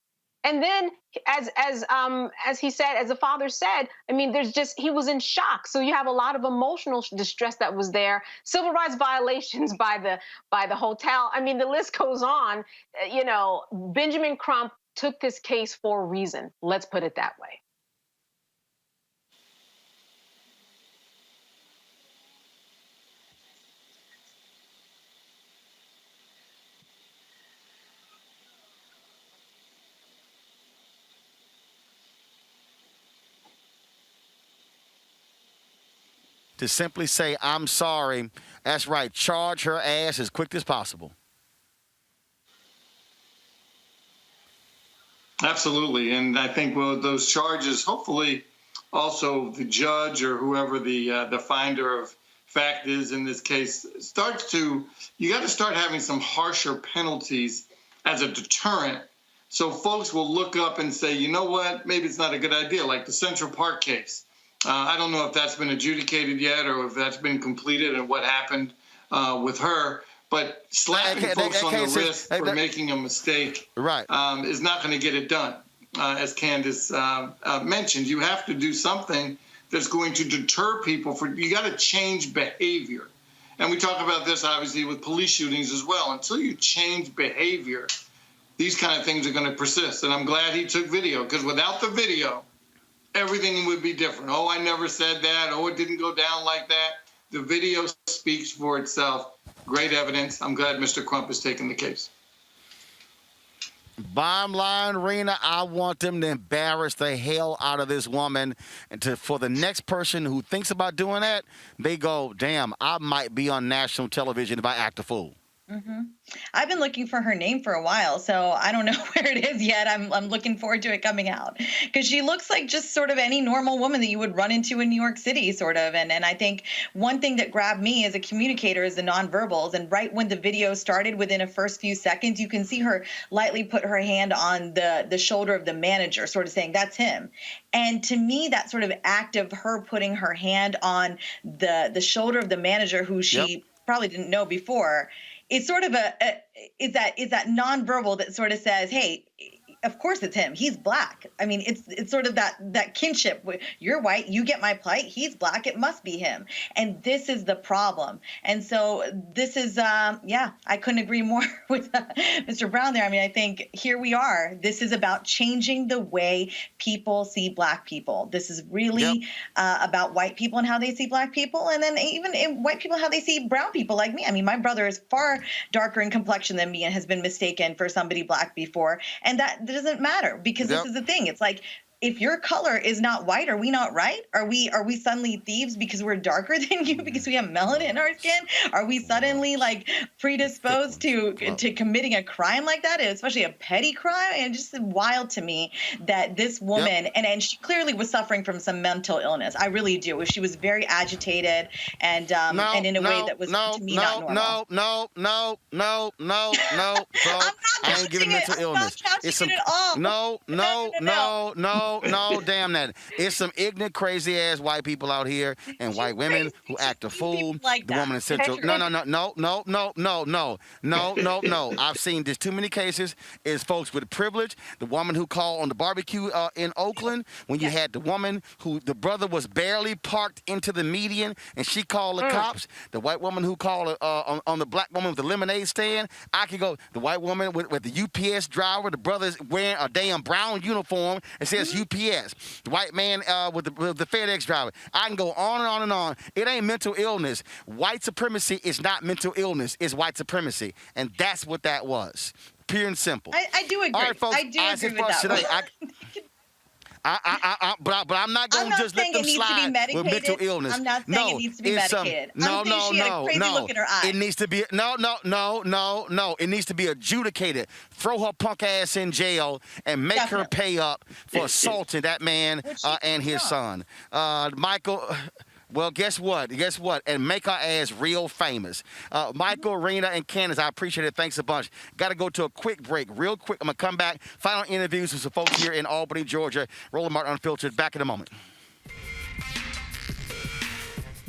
Speaker 7: And then, as he said, as the father said, I mean, he was in shock. So you have a lot of emotional distress that was there. Civil rights violations by the hotel. I mean, the list goes on. Benjamin Crump took this case for a reason. Let's put it that way.
Speaker 1: To simply say, I'm sorry, that's right, charge her ass as quick as possible.
Speaker 5: Absolutely. And I think those charges, hopefully also the judge or whoever the finder of fact is in this case you got to start having some harsher penalties as a deterrent. So folks will look up and say, you know what, maybe it's not a good idea, like the Central Park case. I don't know if that's been adjudicated yet or if that's been completed and what happened with her. But slapping folks on the wrist for making a mistake is not going to get it done. As Candace mentioned, you have to do something that's going to deter people. You got to change behavior. And we talk about this, obviously, with police shootings as well. Until you change behavior, these kind of things are going to persist. And I'm glad he took video, because without the video, everything would be different. Oh, I never said that. Oh, it didn't go down like that. The video speaks for itself. Great evidence. I'm glad Mr. Crump has taken the case.
Speaker 1: Bottom line, Rena, I want them to embarrass the hell out of this woman. And for the next person who thinks about doing that, they go, damn, I might be on national television if I act a fool.
Speaker 6: Mm-hmm. I've been looking for her name for a while, so I don't know where it is yet. I'm looking forward to it coming out, because she looks like just sort of any normal woman that you would run into in New York City, sort of. And I think one thing that grabbed me as a communicator is the nonverbals. And right when the video started, within a first few seconds, you can see her lightly put her hand on the shoulder of the manager, sort of saying, that's him. And to me, that sort of act of her putting her hand on the shoulder of the manager, who she probably didn't know before, it's sort of is that nonverbal that sort of says, hey, of course it's him. He's black. I mean, it's sort of that kinship. You're white, you get my plight. He's black. It must be him. And this is the problem. And so this is, I couldn't agree more with Mr. Brown there. I mean, I think here we are. This is about changing the way people see black people. This is really about white people and how they see black people. And then even white people, how they see brown people like me. I mean, my brother is far darker in complexion than me and has been mistaken for somebody black before. And that doesn't matter, because this is the thing. It's like if your color is not white, are we not right? Are we suddenly thieves because we're darker than you because we have melanin in our skin? Are we suddenly like predisposed to committing a crime like that, and especially a petty crime? And just wild to me that this woman and she clearly was suffering from some mental illness. I really do. She was very agitated and in a way that was to me not normal.
Speaker 1: No. I ain't giving mental illness. It's some no, damn that. It's some ignorant, crazy ass white people out here and white women who act a fool.
Speaker 6: Like
Speaker 1: the woman in Central. No. I've seen this too many cases. Is folks with privilege. The woman who called on the barbecue in Oakland when you had the woman who the brother was barely parked into the median and she called the cops. The white woman who called on the black woman with the lemonade stand. I could go. The white woman with the UPS driver. The brother's wearing a damn brown uniform. It says UPS. The white man with the FedEx driver. I can go on and on and on. It ain't mental illness. White supremacy is not mental illness. It's white supremacy. And that's what that was. Pure and simple.
Speaker 6: I do agree.
Speaker 1: All right, folks,
Speaker 6: I do agree with that.
Speaker 1: Today, but I'm not going to just let them slide with mental illness.
Speaker 6: I'm not saying it needs to be medicated. I'm saying she had a crazy look in her eye.
Speaker 1: It needs to be no. It needs to be adjudicated. Throw her punk ass in jail and make her pay up for assaulting that man and his son. Michael. Well, guess what? And make our ass real famous. Michael, Rena, and Candace, I appreciate it. Thanks a bunch. Got to go to a quick break. Real quick, I'm going to come back. Final interviews with some folks here in Albany, Georgia. Roland Martin Unfiltered. Back in a moment.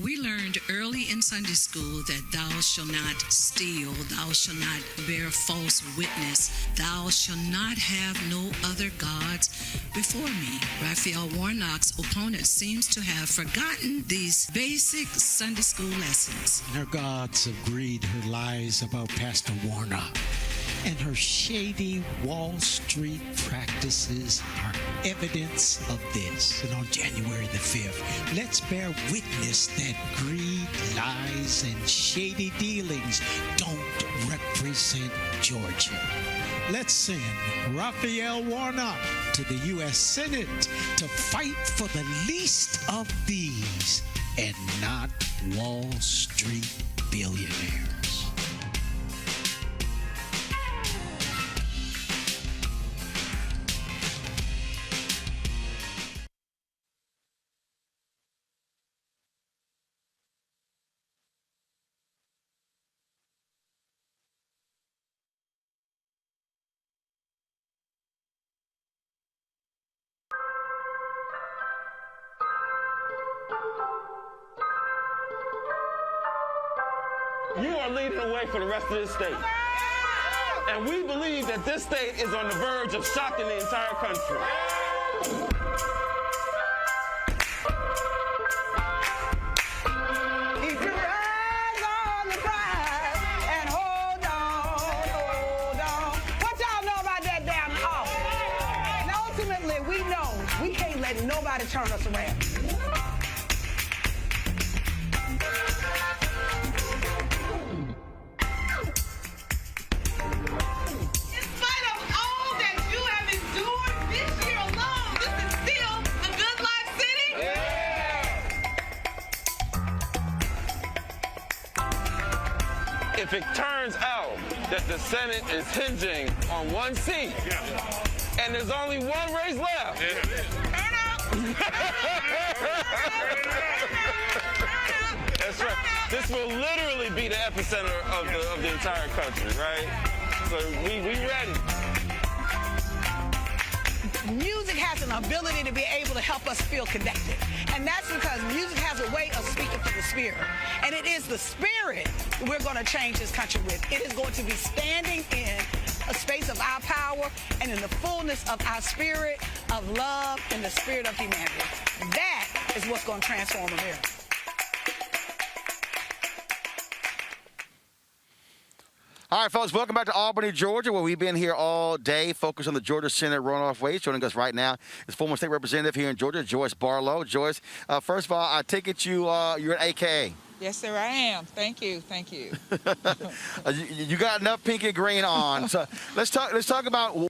Speaker 3: We learned early in Sunday school that thou shalt not steal, thou shalt not bear false witness, thou shalt not have no other gods before me. Raphael Warnock's opponent seems to have forgotten these basic Sunday school lessons.
Speaker 4: Her gods of greed, her lies about Pastor Warnock, and her shady Wall Street practices are evidence of this. And on January the 5th, let's bear witness that greed, lies, and shady dealings don't represent Georgia. Let's send Raphael Warnock to the U.S. Senate to fight for the least of these and not Wall Street billionaires.
Speaker 16: You are leading the way for the rest of this state. And we believe that this state is on the verge of shocking the entire country.
Speaker 15: Keep your eyes on the prize and hold on. What y'all know about that damn office? And ultimately, we know we can't let nobody turn us around.
Speaker 16: If it turns out that the Senate is hinging on one seat and there's only one race left, that's right. This will literally be the epicenter of the entire country, right? So we ready.
Speaker 15: Music has an ability to be able to help us feel connected. And that's because music has a way of speaking to the spirit. And it is the spirit we're going to change this country with. It is going to be standing in a space of our power and in the fullness of our spirit of love and the spirit of humanity. That is what's going to transform America.
Speaker 1: All right, folks, welcome back to Albany, Georgia, where we've been here all day, focused on the Georgia Senate runoff race. Joining us right now is former state representative here in Georgia, Joyce Barlow. Joyce, first of all, I take it you're an AKA.
Speaker 8: Yes, sir, I am. Thank you.
Speaker 1: You got enough pink and green on. So let's talk about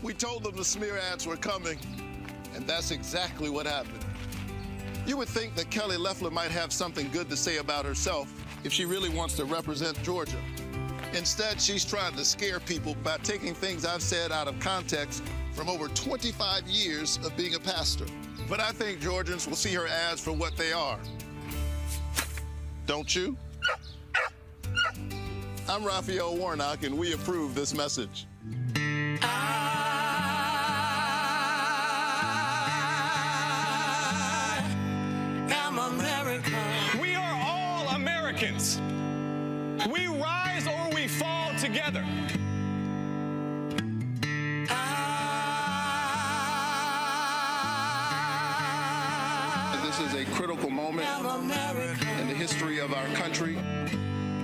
Speaker 11: We told them the smear ads were coming, and that's exactly what happened. You would think that Kelly Loeffler might have something good to say about herself if she really wants to represent Georgia. Instead, she's trying to scare people by taking things I've said out of context from over 25 years of being a pastor. But I think Georgians will see her ads for what they are. Don't you? I'm Raphael Warnock, and we approve this message.
Speaker 22: I'm America.
Speaker 10: We are all Americans. We rise or we fall together.
Speaker 11: This is a critical moment in the history of our country.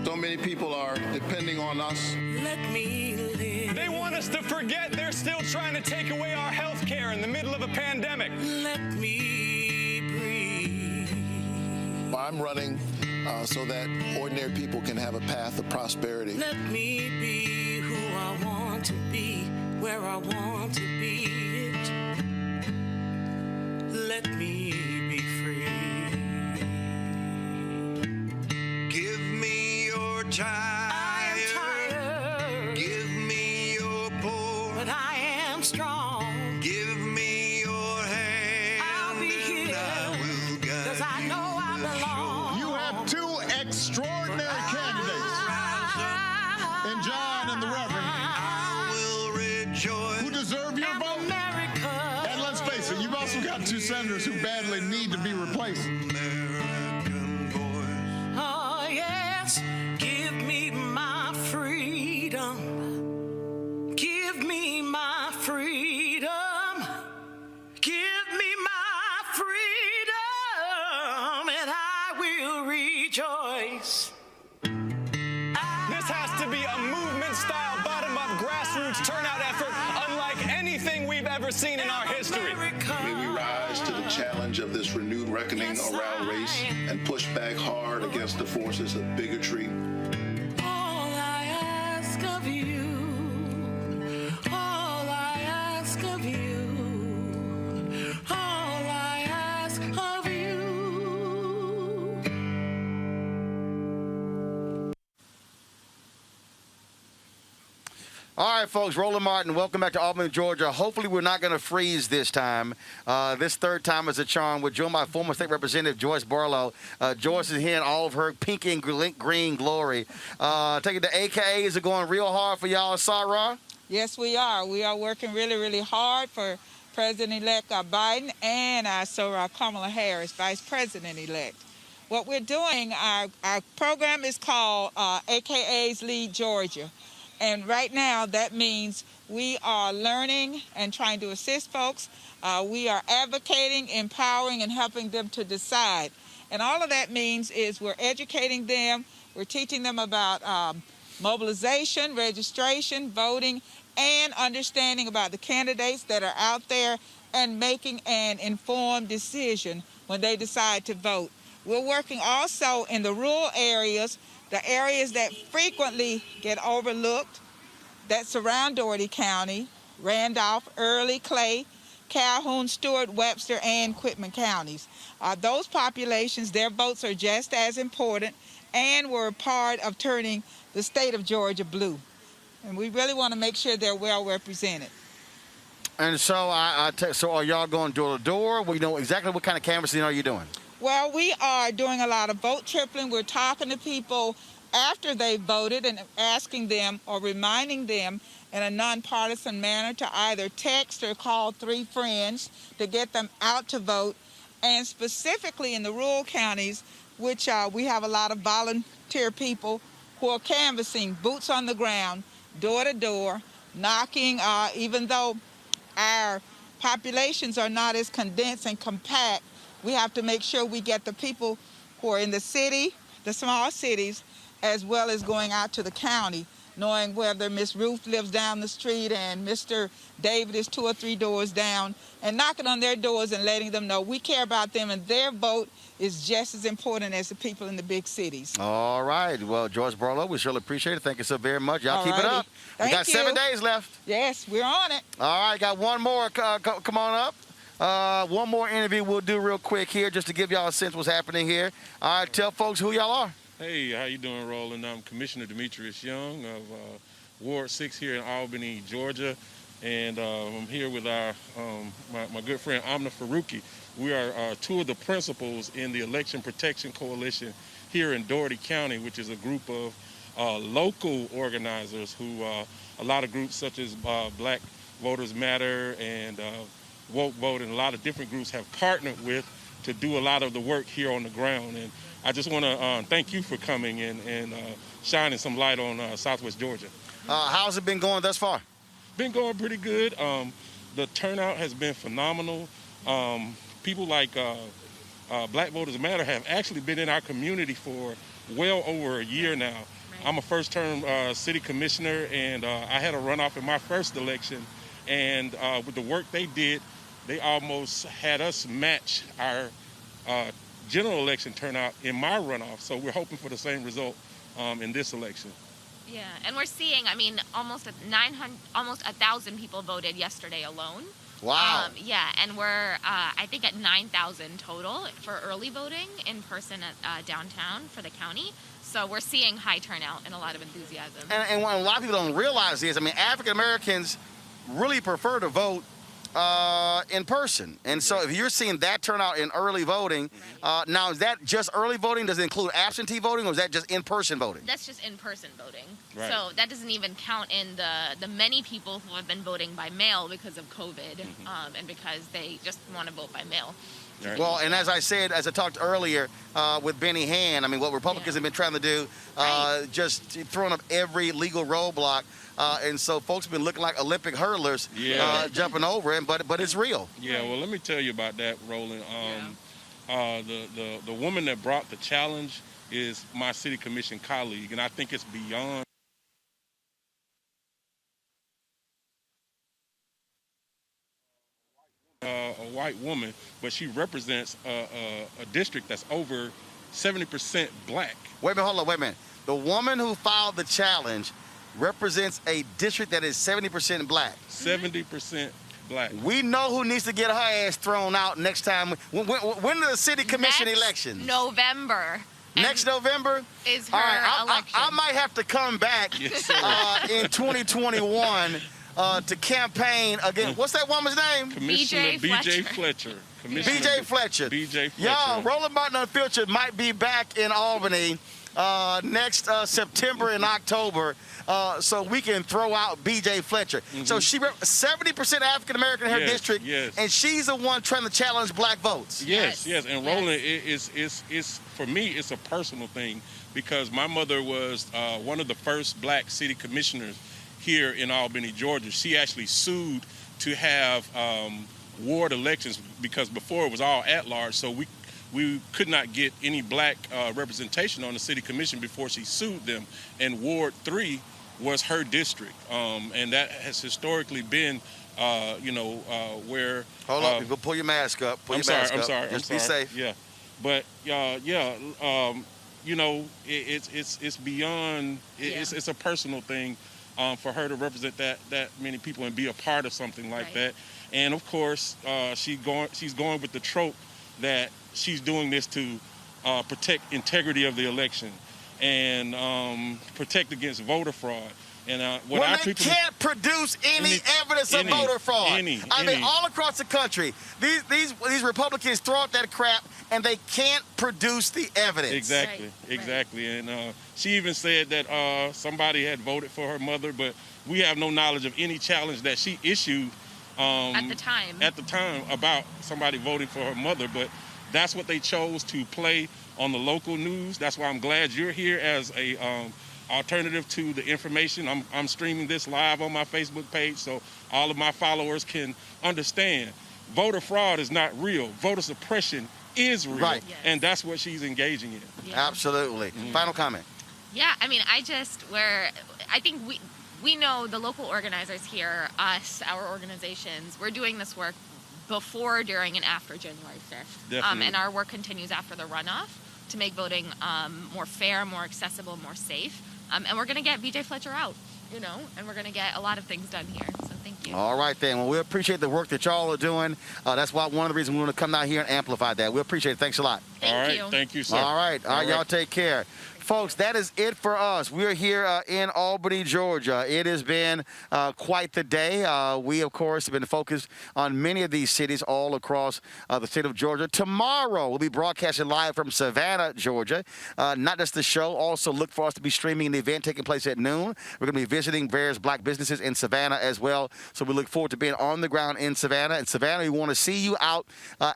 Speaker 11: So many people are depending on us.
Speaker 22: Let me live.
Speaker 10: They want us to forget they're still trying to take away our health care in the middle of a pandemic.
Speaker 22: Let me breathe.
Speaker 11: I'm running so that ordinary people can have a path of prosperity.
Speaker 22: Let me be who I want to be, where I want to be. Let me be free. Give me your time. I am tired. Give me your poor. But I am strong. Give me your hand. I'll be here. I will guide 'cause I know I belong.
Speaker 11: You have two extraordinary candidates in John and the Reverend who deserve your vote. And let's face it, you've also got two senators who badly need to be replaced.
Speaker 22: Oh, yes. Give me my freedom. Give me my freedom. Give me my freedom, and I will rejoice.
Speaker 10: This has to be a movement-style, bottom-up, grassroots turnout effort unlike anything we've ever seen in our history.
Speaker 11: May we rise to the challenge of this renewed reckoning around race and push back hard against the forces of bigotry.
Speaker 22: All I ask of you, all I ask of you, all I ask of you.
Speaker 1: All right, folks, Roland Martin, welcome back to Albany, Georgia. Hopefully we're not going to freeze this time. This third time is a charm. We're joined by former state representative Joyce Barlow. Joyce is here in all of her pink and green glory. Taking the AKAs are going real hard for y'all, Sarah.
Speaker 8: Yes, we are. We are working really, really hard for President-elect Biden and our Kamala Harris, Vice President-elect. What we're doing, our program is called AKAs Lead Georgia. And right now, that means we are learning and trying to assist folks. We are advocating, empowering, and helping them to decide. And all of that means is we're educating them, we're teaching them about mobilization, registration, voting, and understanding about the candidates that are out there and making an informed decision when they decide to vote. We're working also in the rural areas, the areas that frequently get overlooked, that surround Dougherty County, Randolph, Early, Clay, Calhoun, Stewart, Webster, and Quitman counties. Those populations, their votes are just as important and were a part of turning the state of Georgia blue. And we really want to make sure they're well represented.
Speaker 1: And so, so are y'all going door to door? We know exactly what kind of canvassing are you doing?
Speaker 8: Well, we are doing a lot of vote tripling. We're talking to people after they voted and asking them or reminding them in a nonpartisan manner to either text or call 3 friends to get them out to vote. And specifically in the rural counties, which we have a lot of volunteer people who are canvassing, boots on the ground, door to door, knocking, even though our populations are not as condensed and compact, we have to make sure we get the people who are in the city, the small cities, as well as going out to the county knowing whether Miss Ruth lives down the street and Mr. David is 2 or 3 doors down, and knocking on their doors and letting them know we care about them and their vote is just as important as the people in the big cities.
Speaker 1: All right. Well, George Barlow, we surely appreciate it. Thank you so very much. Y'all keep it up. We got 7 days left.
Speaker 8: Yes, we're on it.
Speaker 1: All right, got one more. Come on up. One more interview we'll do real quick here just to give y'all a sense what's happening here. All right, tell folks who y'all are.
Speaker 12: Hey, how you doing, Roland? I'm Commissioner Demetrius Young of Ward 6 here in Albany, Georgia. And I'm here with my good friend Amna Faruqi. We are 2 of the principals in the Election Protection Coalition here in Dougherty County, which is a group of local organizers who a lot of groups such as Black Voters Matter and Woke Vote and a lot of different groups have partnered with to do a lot of the work here on the ground. And I just want to thank you for coming and shining some light on Southwest Georgia.
Speaker 1: How's it been going thus far?
Speaker 12: Been going pretty good. The turnout has been phenomenal. People like Black Voters Matter have actually been in our community for well over a year now. Right. I'm a first-term city commissioner, and I had a runoff in my first election. And with the work they did, they almost had us match our general election turnout in my runoff. So we're hoping for the same result in this election.
Speaker 14: Yeah, and we're seeing, I mean, almost 1,000 people voted yesterday alone.
Speaker 1: Wow.
Speaker 14: Yeah, and we're, I think, at 9,000 total for early voting in person at downtown for the county. So we're seeing high turnout and a lot of enthusiasm.
Speaker 1: And what a lot of people don't realize is, I mean, African Americans really prefer to vote in person. And so if you're seeing that turnout in early voting, now is that just early voting? Does it include absentee voting, or is that just in-person voting?
Speaker 14: That's just in-person voting.
Speaker 1: Right.
Speaker 14: So that doesn't even count in the many people who have been voting by mail because of COVID and because they just want to vote by mail.
Speaker 1: Right. Well, and as I said, as I talked earlier with Benny Hand, I mean, what Republicans have been trying to do, just throwing up every legal roadblock. And so folks have been looking like Olympic hurlers jumping over it, but it's real.
Speaker 12: Yeah, well, let me tell you about that, Roland. The woman that brought the challenge is my city commission colleague, and I think it's beyond a white woman, but she represents a district that's over 70% black.
Speaker 1: Wait a minute. The woman who filed the challenge represents a district that is 70% black.
Speaker 12: 70% black.
Speaker 1: We know who needs to get her ass thrown out next time. When are the city commission elections?
Speaker 14: November.
Speaker 1: Next November?
Speaker 14: Is her election.
Speaker 1: I might have to come back in 2021 to campaign against, what's that woman's name?
Speaker 12: Commissioner B.J. Fletcher.
Speaker 1: B.J. Fletcher. Y'all, Roland Martin Unfiltered might be back in Albany next September and October, so we can throw out B.J. Fletcher. So she 70% African American in her district, and she's the one trying to challenge black votes.
Speaker 12: Yes. And Roland, it's for me, it's a personal thing because my mother was one of the first black city commissioners here in Albany, Georgia. She actually sued to have ward elections because before it was all at large, so we could not get any black representation on the city commission before she sued them. And Ward 3 was her district. And that has historically been, where...
Speaker 1: Hold on, people, pull your mask up.
Speaker 12: I'm sorry.
Speaker 1: Just be safe.
Speaker 12: Yeah. But, it's beyond... It's a personal thing for her to represent that many people and be a part of something like that. And, of course, she's going with the trope that she's doing this to protect integrity of the election and protect against voter fraud. And
Speaker 1: they can't produce any evidence of voter fraud. I mean, all across the country, these Republicans throw out that crap and they can't produce the evidence.
Speaker 12: Exactly. And she even said that somebody had voted for her mother, but we have no knowledge of any challenge that she issued at the time about somebody voting for her mother. But that's what they chose to play on the local news. That's why I'm glad you're here as a alternative to the information. I'm streaming this live on my Facebook page so all of my followers can understand. Voter fraud is not real. Voter suppression is real.
Speaker 1: Right.
Speaker 12: And that's what she's engaging in.
Speaker 1: Absolutely. Final comment.
Speaker 14: Yeah, I mean, I think we know the local organizers here, us, our organizations, we're doing this work before, during, and after January 5th.
Speaker 12: Definitely.
Speaker 14: And our work continues after the runoff to make voting more fair, more accessible, more safe. And we're going to get BJ Fletcher out, and we're going to get a lot of things done here. So thank you.
Speaker 1: All right, then. Well, we appreciate the work that y'all are doing. That's why one of the reasons we want to come down here and amplify that. We appreciate it. Thanks a lot.
Speaker 14: Thank you.
Speaker 12: Thank you, sir.
Speaker 1: All right, y'all take care. Folks, that is it for us. We're here in Albany, Georgia. It has been quite the day. We, of course, have been focused on many of these cities all across the state of Georgia. Tomorrow, we'll be broadcasting live from Savannah, Georgia. Not just the show, also look for us to be streaming an event taking place at noon. We're going to be visiting various black businesses in Savannah as well. So we look forward to being on the ground in Savannah. In Savannah, we want to see you out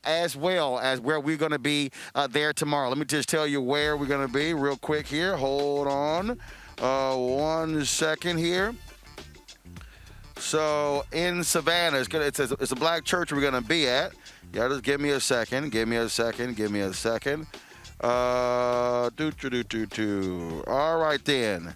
Speaker 1: as well as where we're going to be there tomorrow. Let me just tell you where we're going to be real quick here. Hold on 1 second here. So in Savannah, it's a black church we're going to be at. Yeah, just give me a second. All right, then.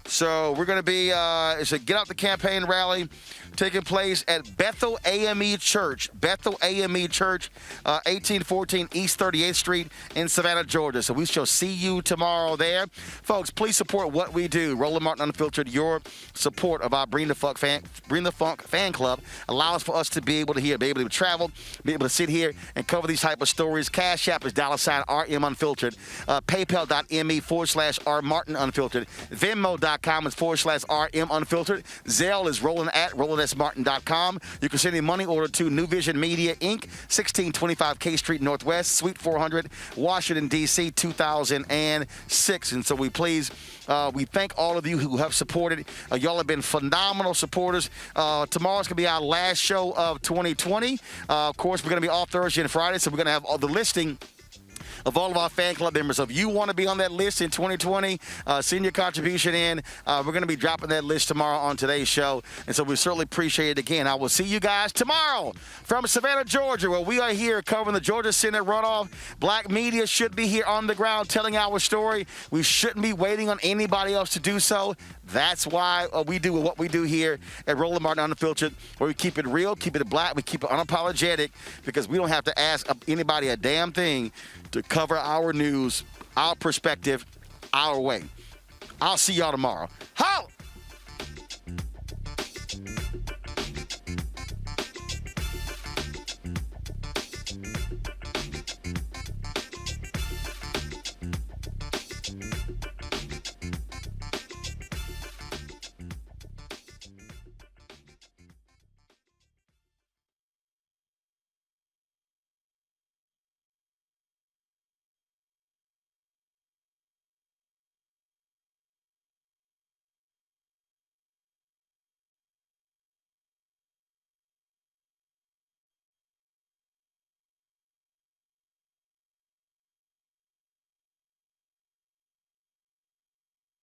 Speaker 1: So we're going to be, it's a Get Out the Campaign rally taking place at Bethel AME Church. Bethel AME Church, 1814 East 38th Street in Savannah, Georgia. So we shall see you tomorrow there. Folks, please support what we do. Roland Martin Unfiltered, your support of our Bring the Funk fan club allows for us to be able to be able to travel, be able to sit here and cover these type of stories. Cash App is $RM Unfiltered. PayPal.me/R Martin Unfiltered. Venmo.com is /RM Unfiltered. Zelle is RolandSMartin.com. You can send a money order to New Vision Media, Inc., 1625 K Street Northwest, Suite 400, Washington, D.C., 2006. And so we thank all of you who have supported. Y'all have been phenomenal supporters. Tomorrow's going to be our last show of 2020. Of course, we're going to be off Thursday and Friday, so we're going to have all the listing of all of our fan club members. So if you want to be on that list in 2020, send your contribution in. We're going to be dropping that list tomorrow on today's show. And so we certainly appreciate it again. I will see you guys tomorrow from Savannah, Georgia, where we are here covering the Georgia Senate runoff. Black media should be here on the ground telling our story. We shouldn't be waiting on anybody else to do so. That's why we do what we do here at Roland Martin Unfiltered, where we keep it real, keep it black, we keep it unapologetic, because we don't have to ask anybody a damn thing to cover our news, our perspective, our way. I'll see y'all tomorrow. Holla!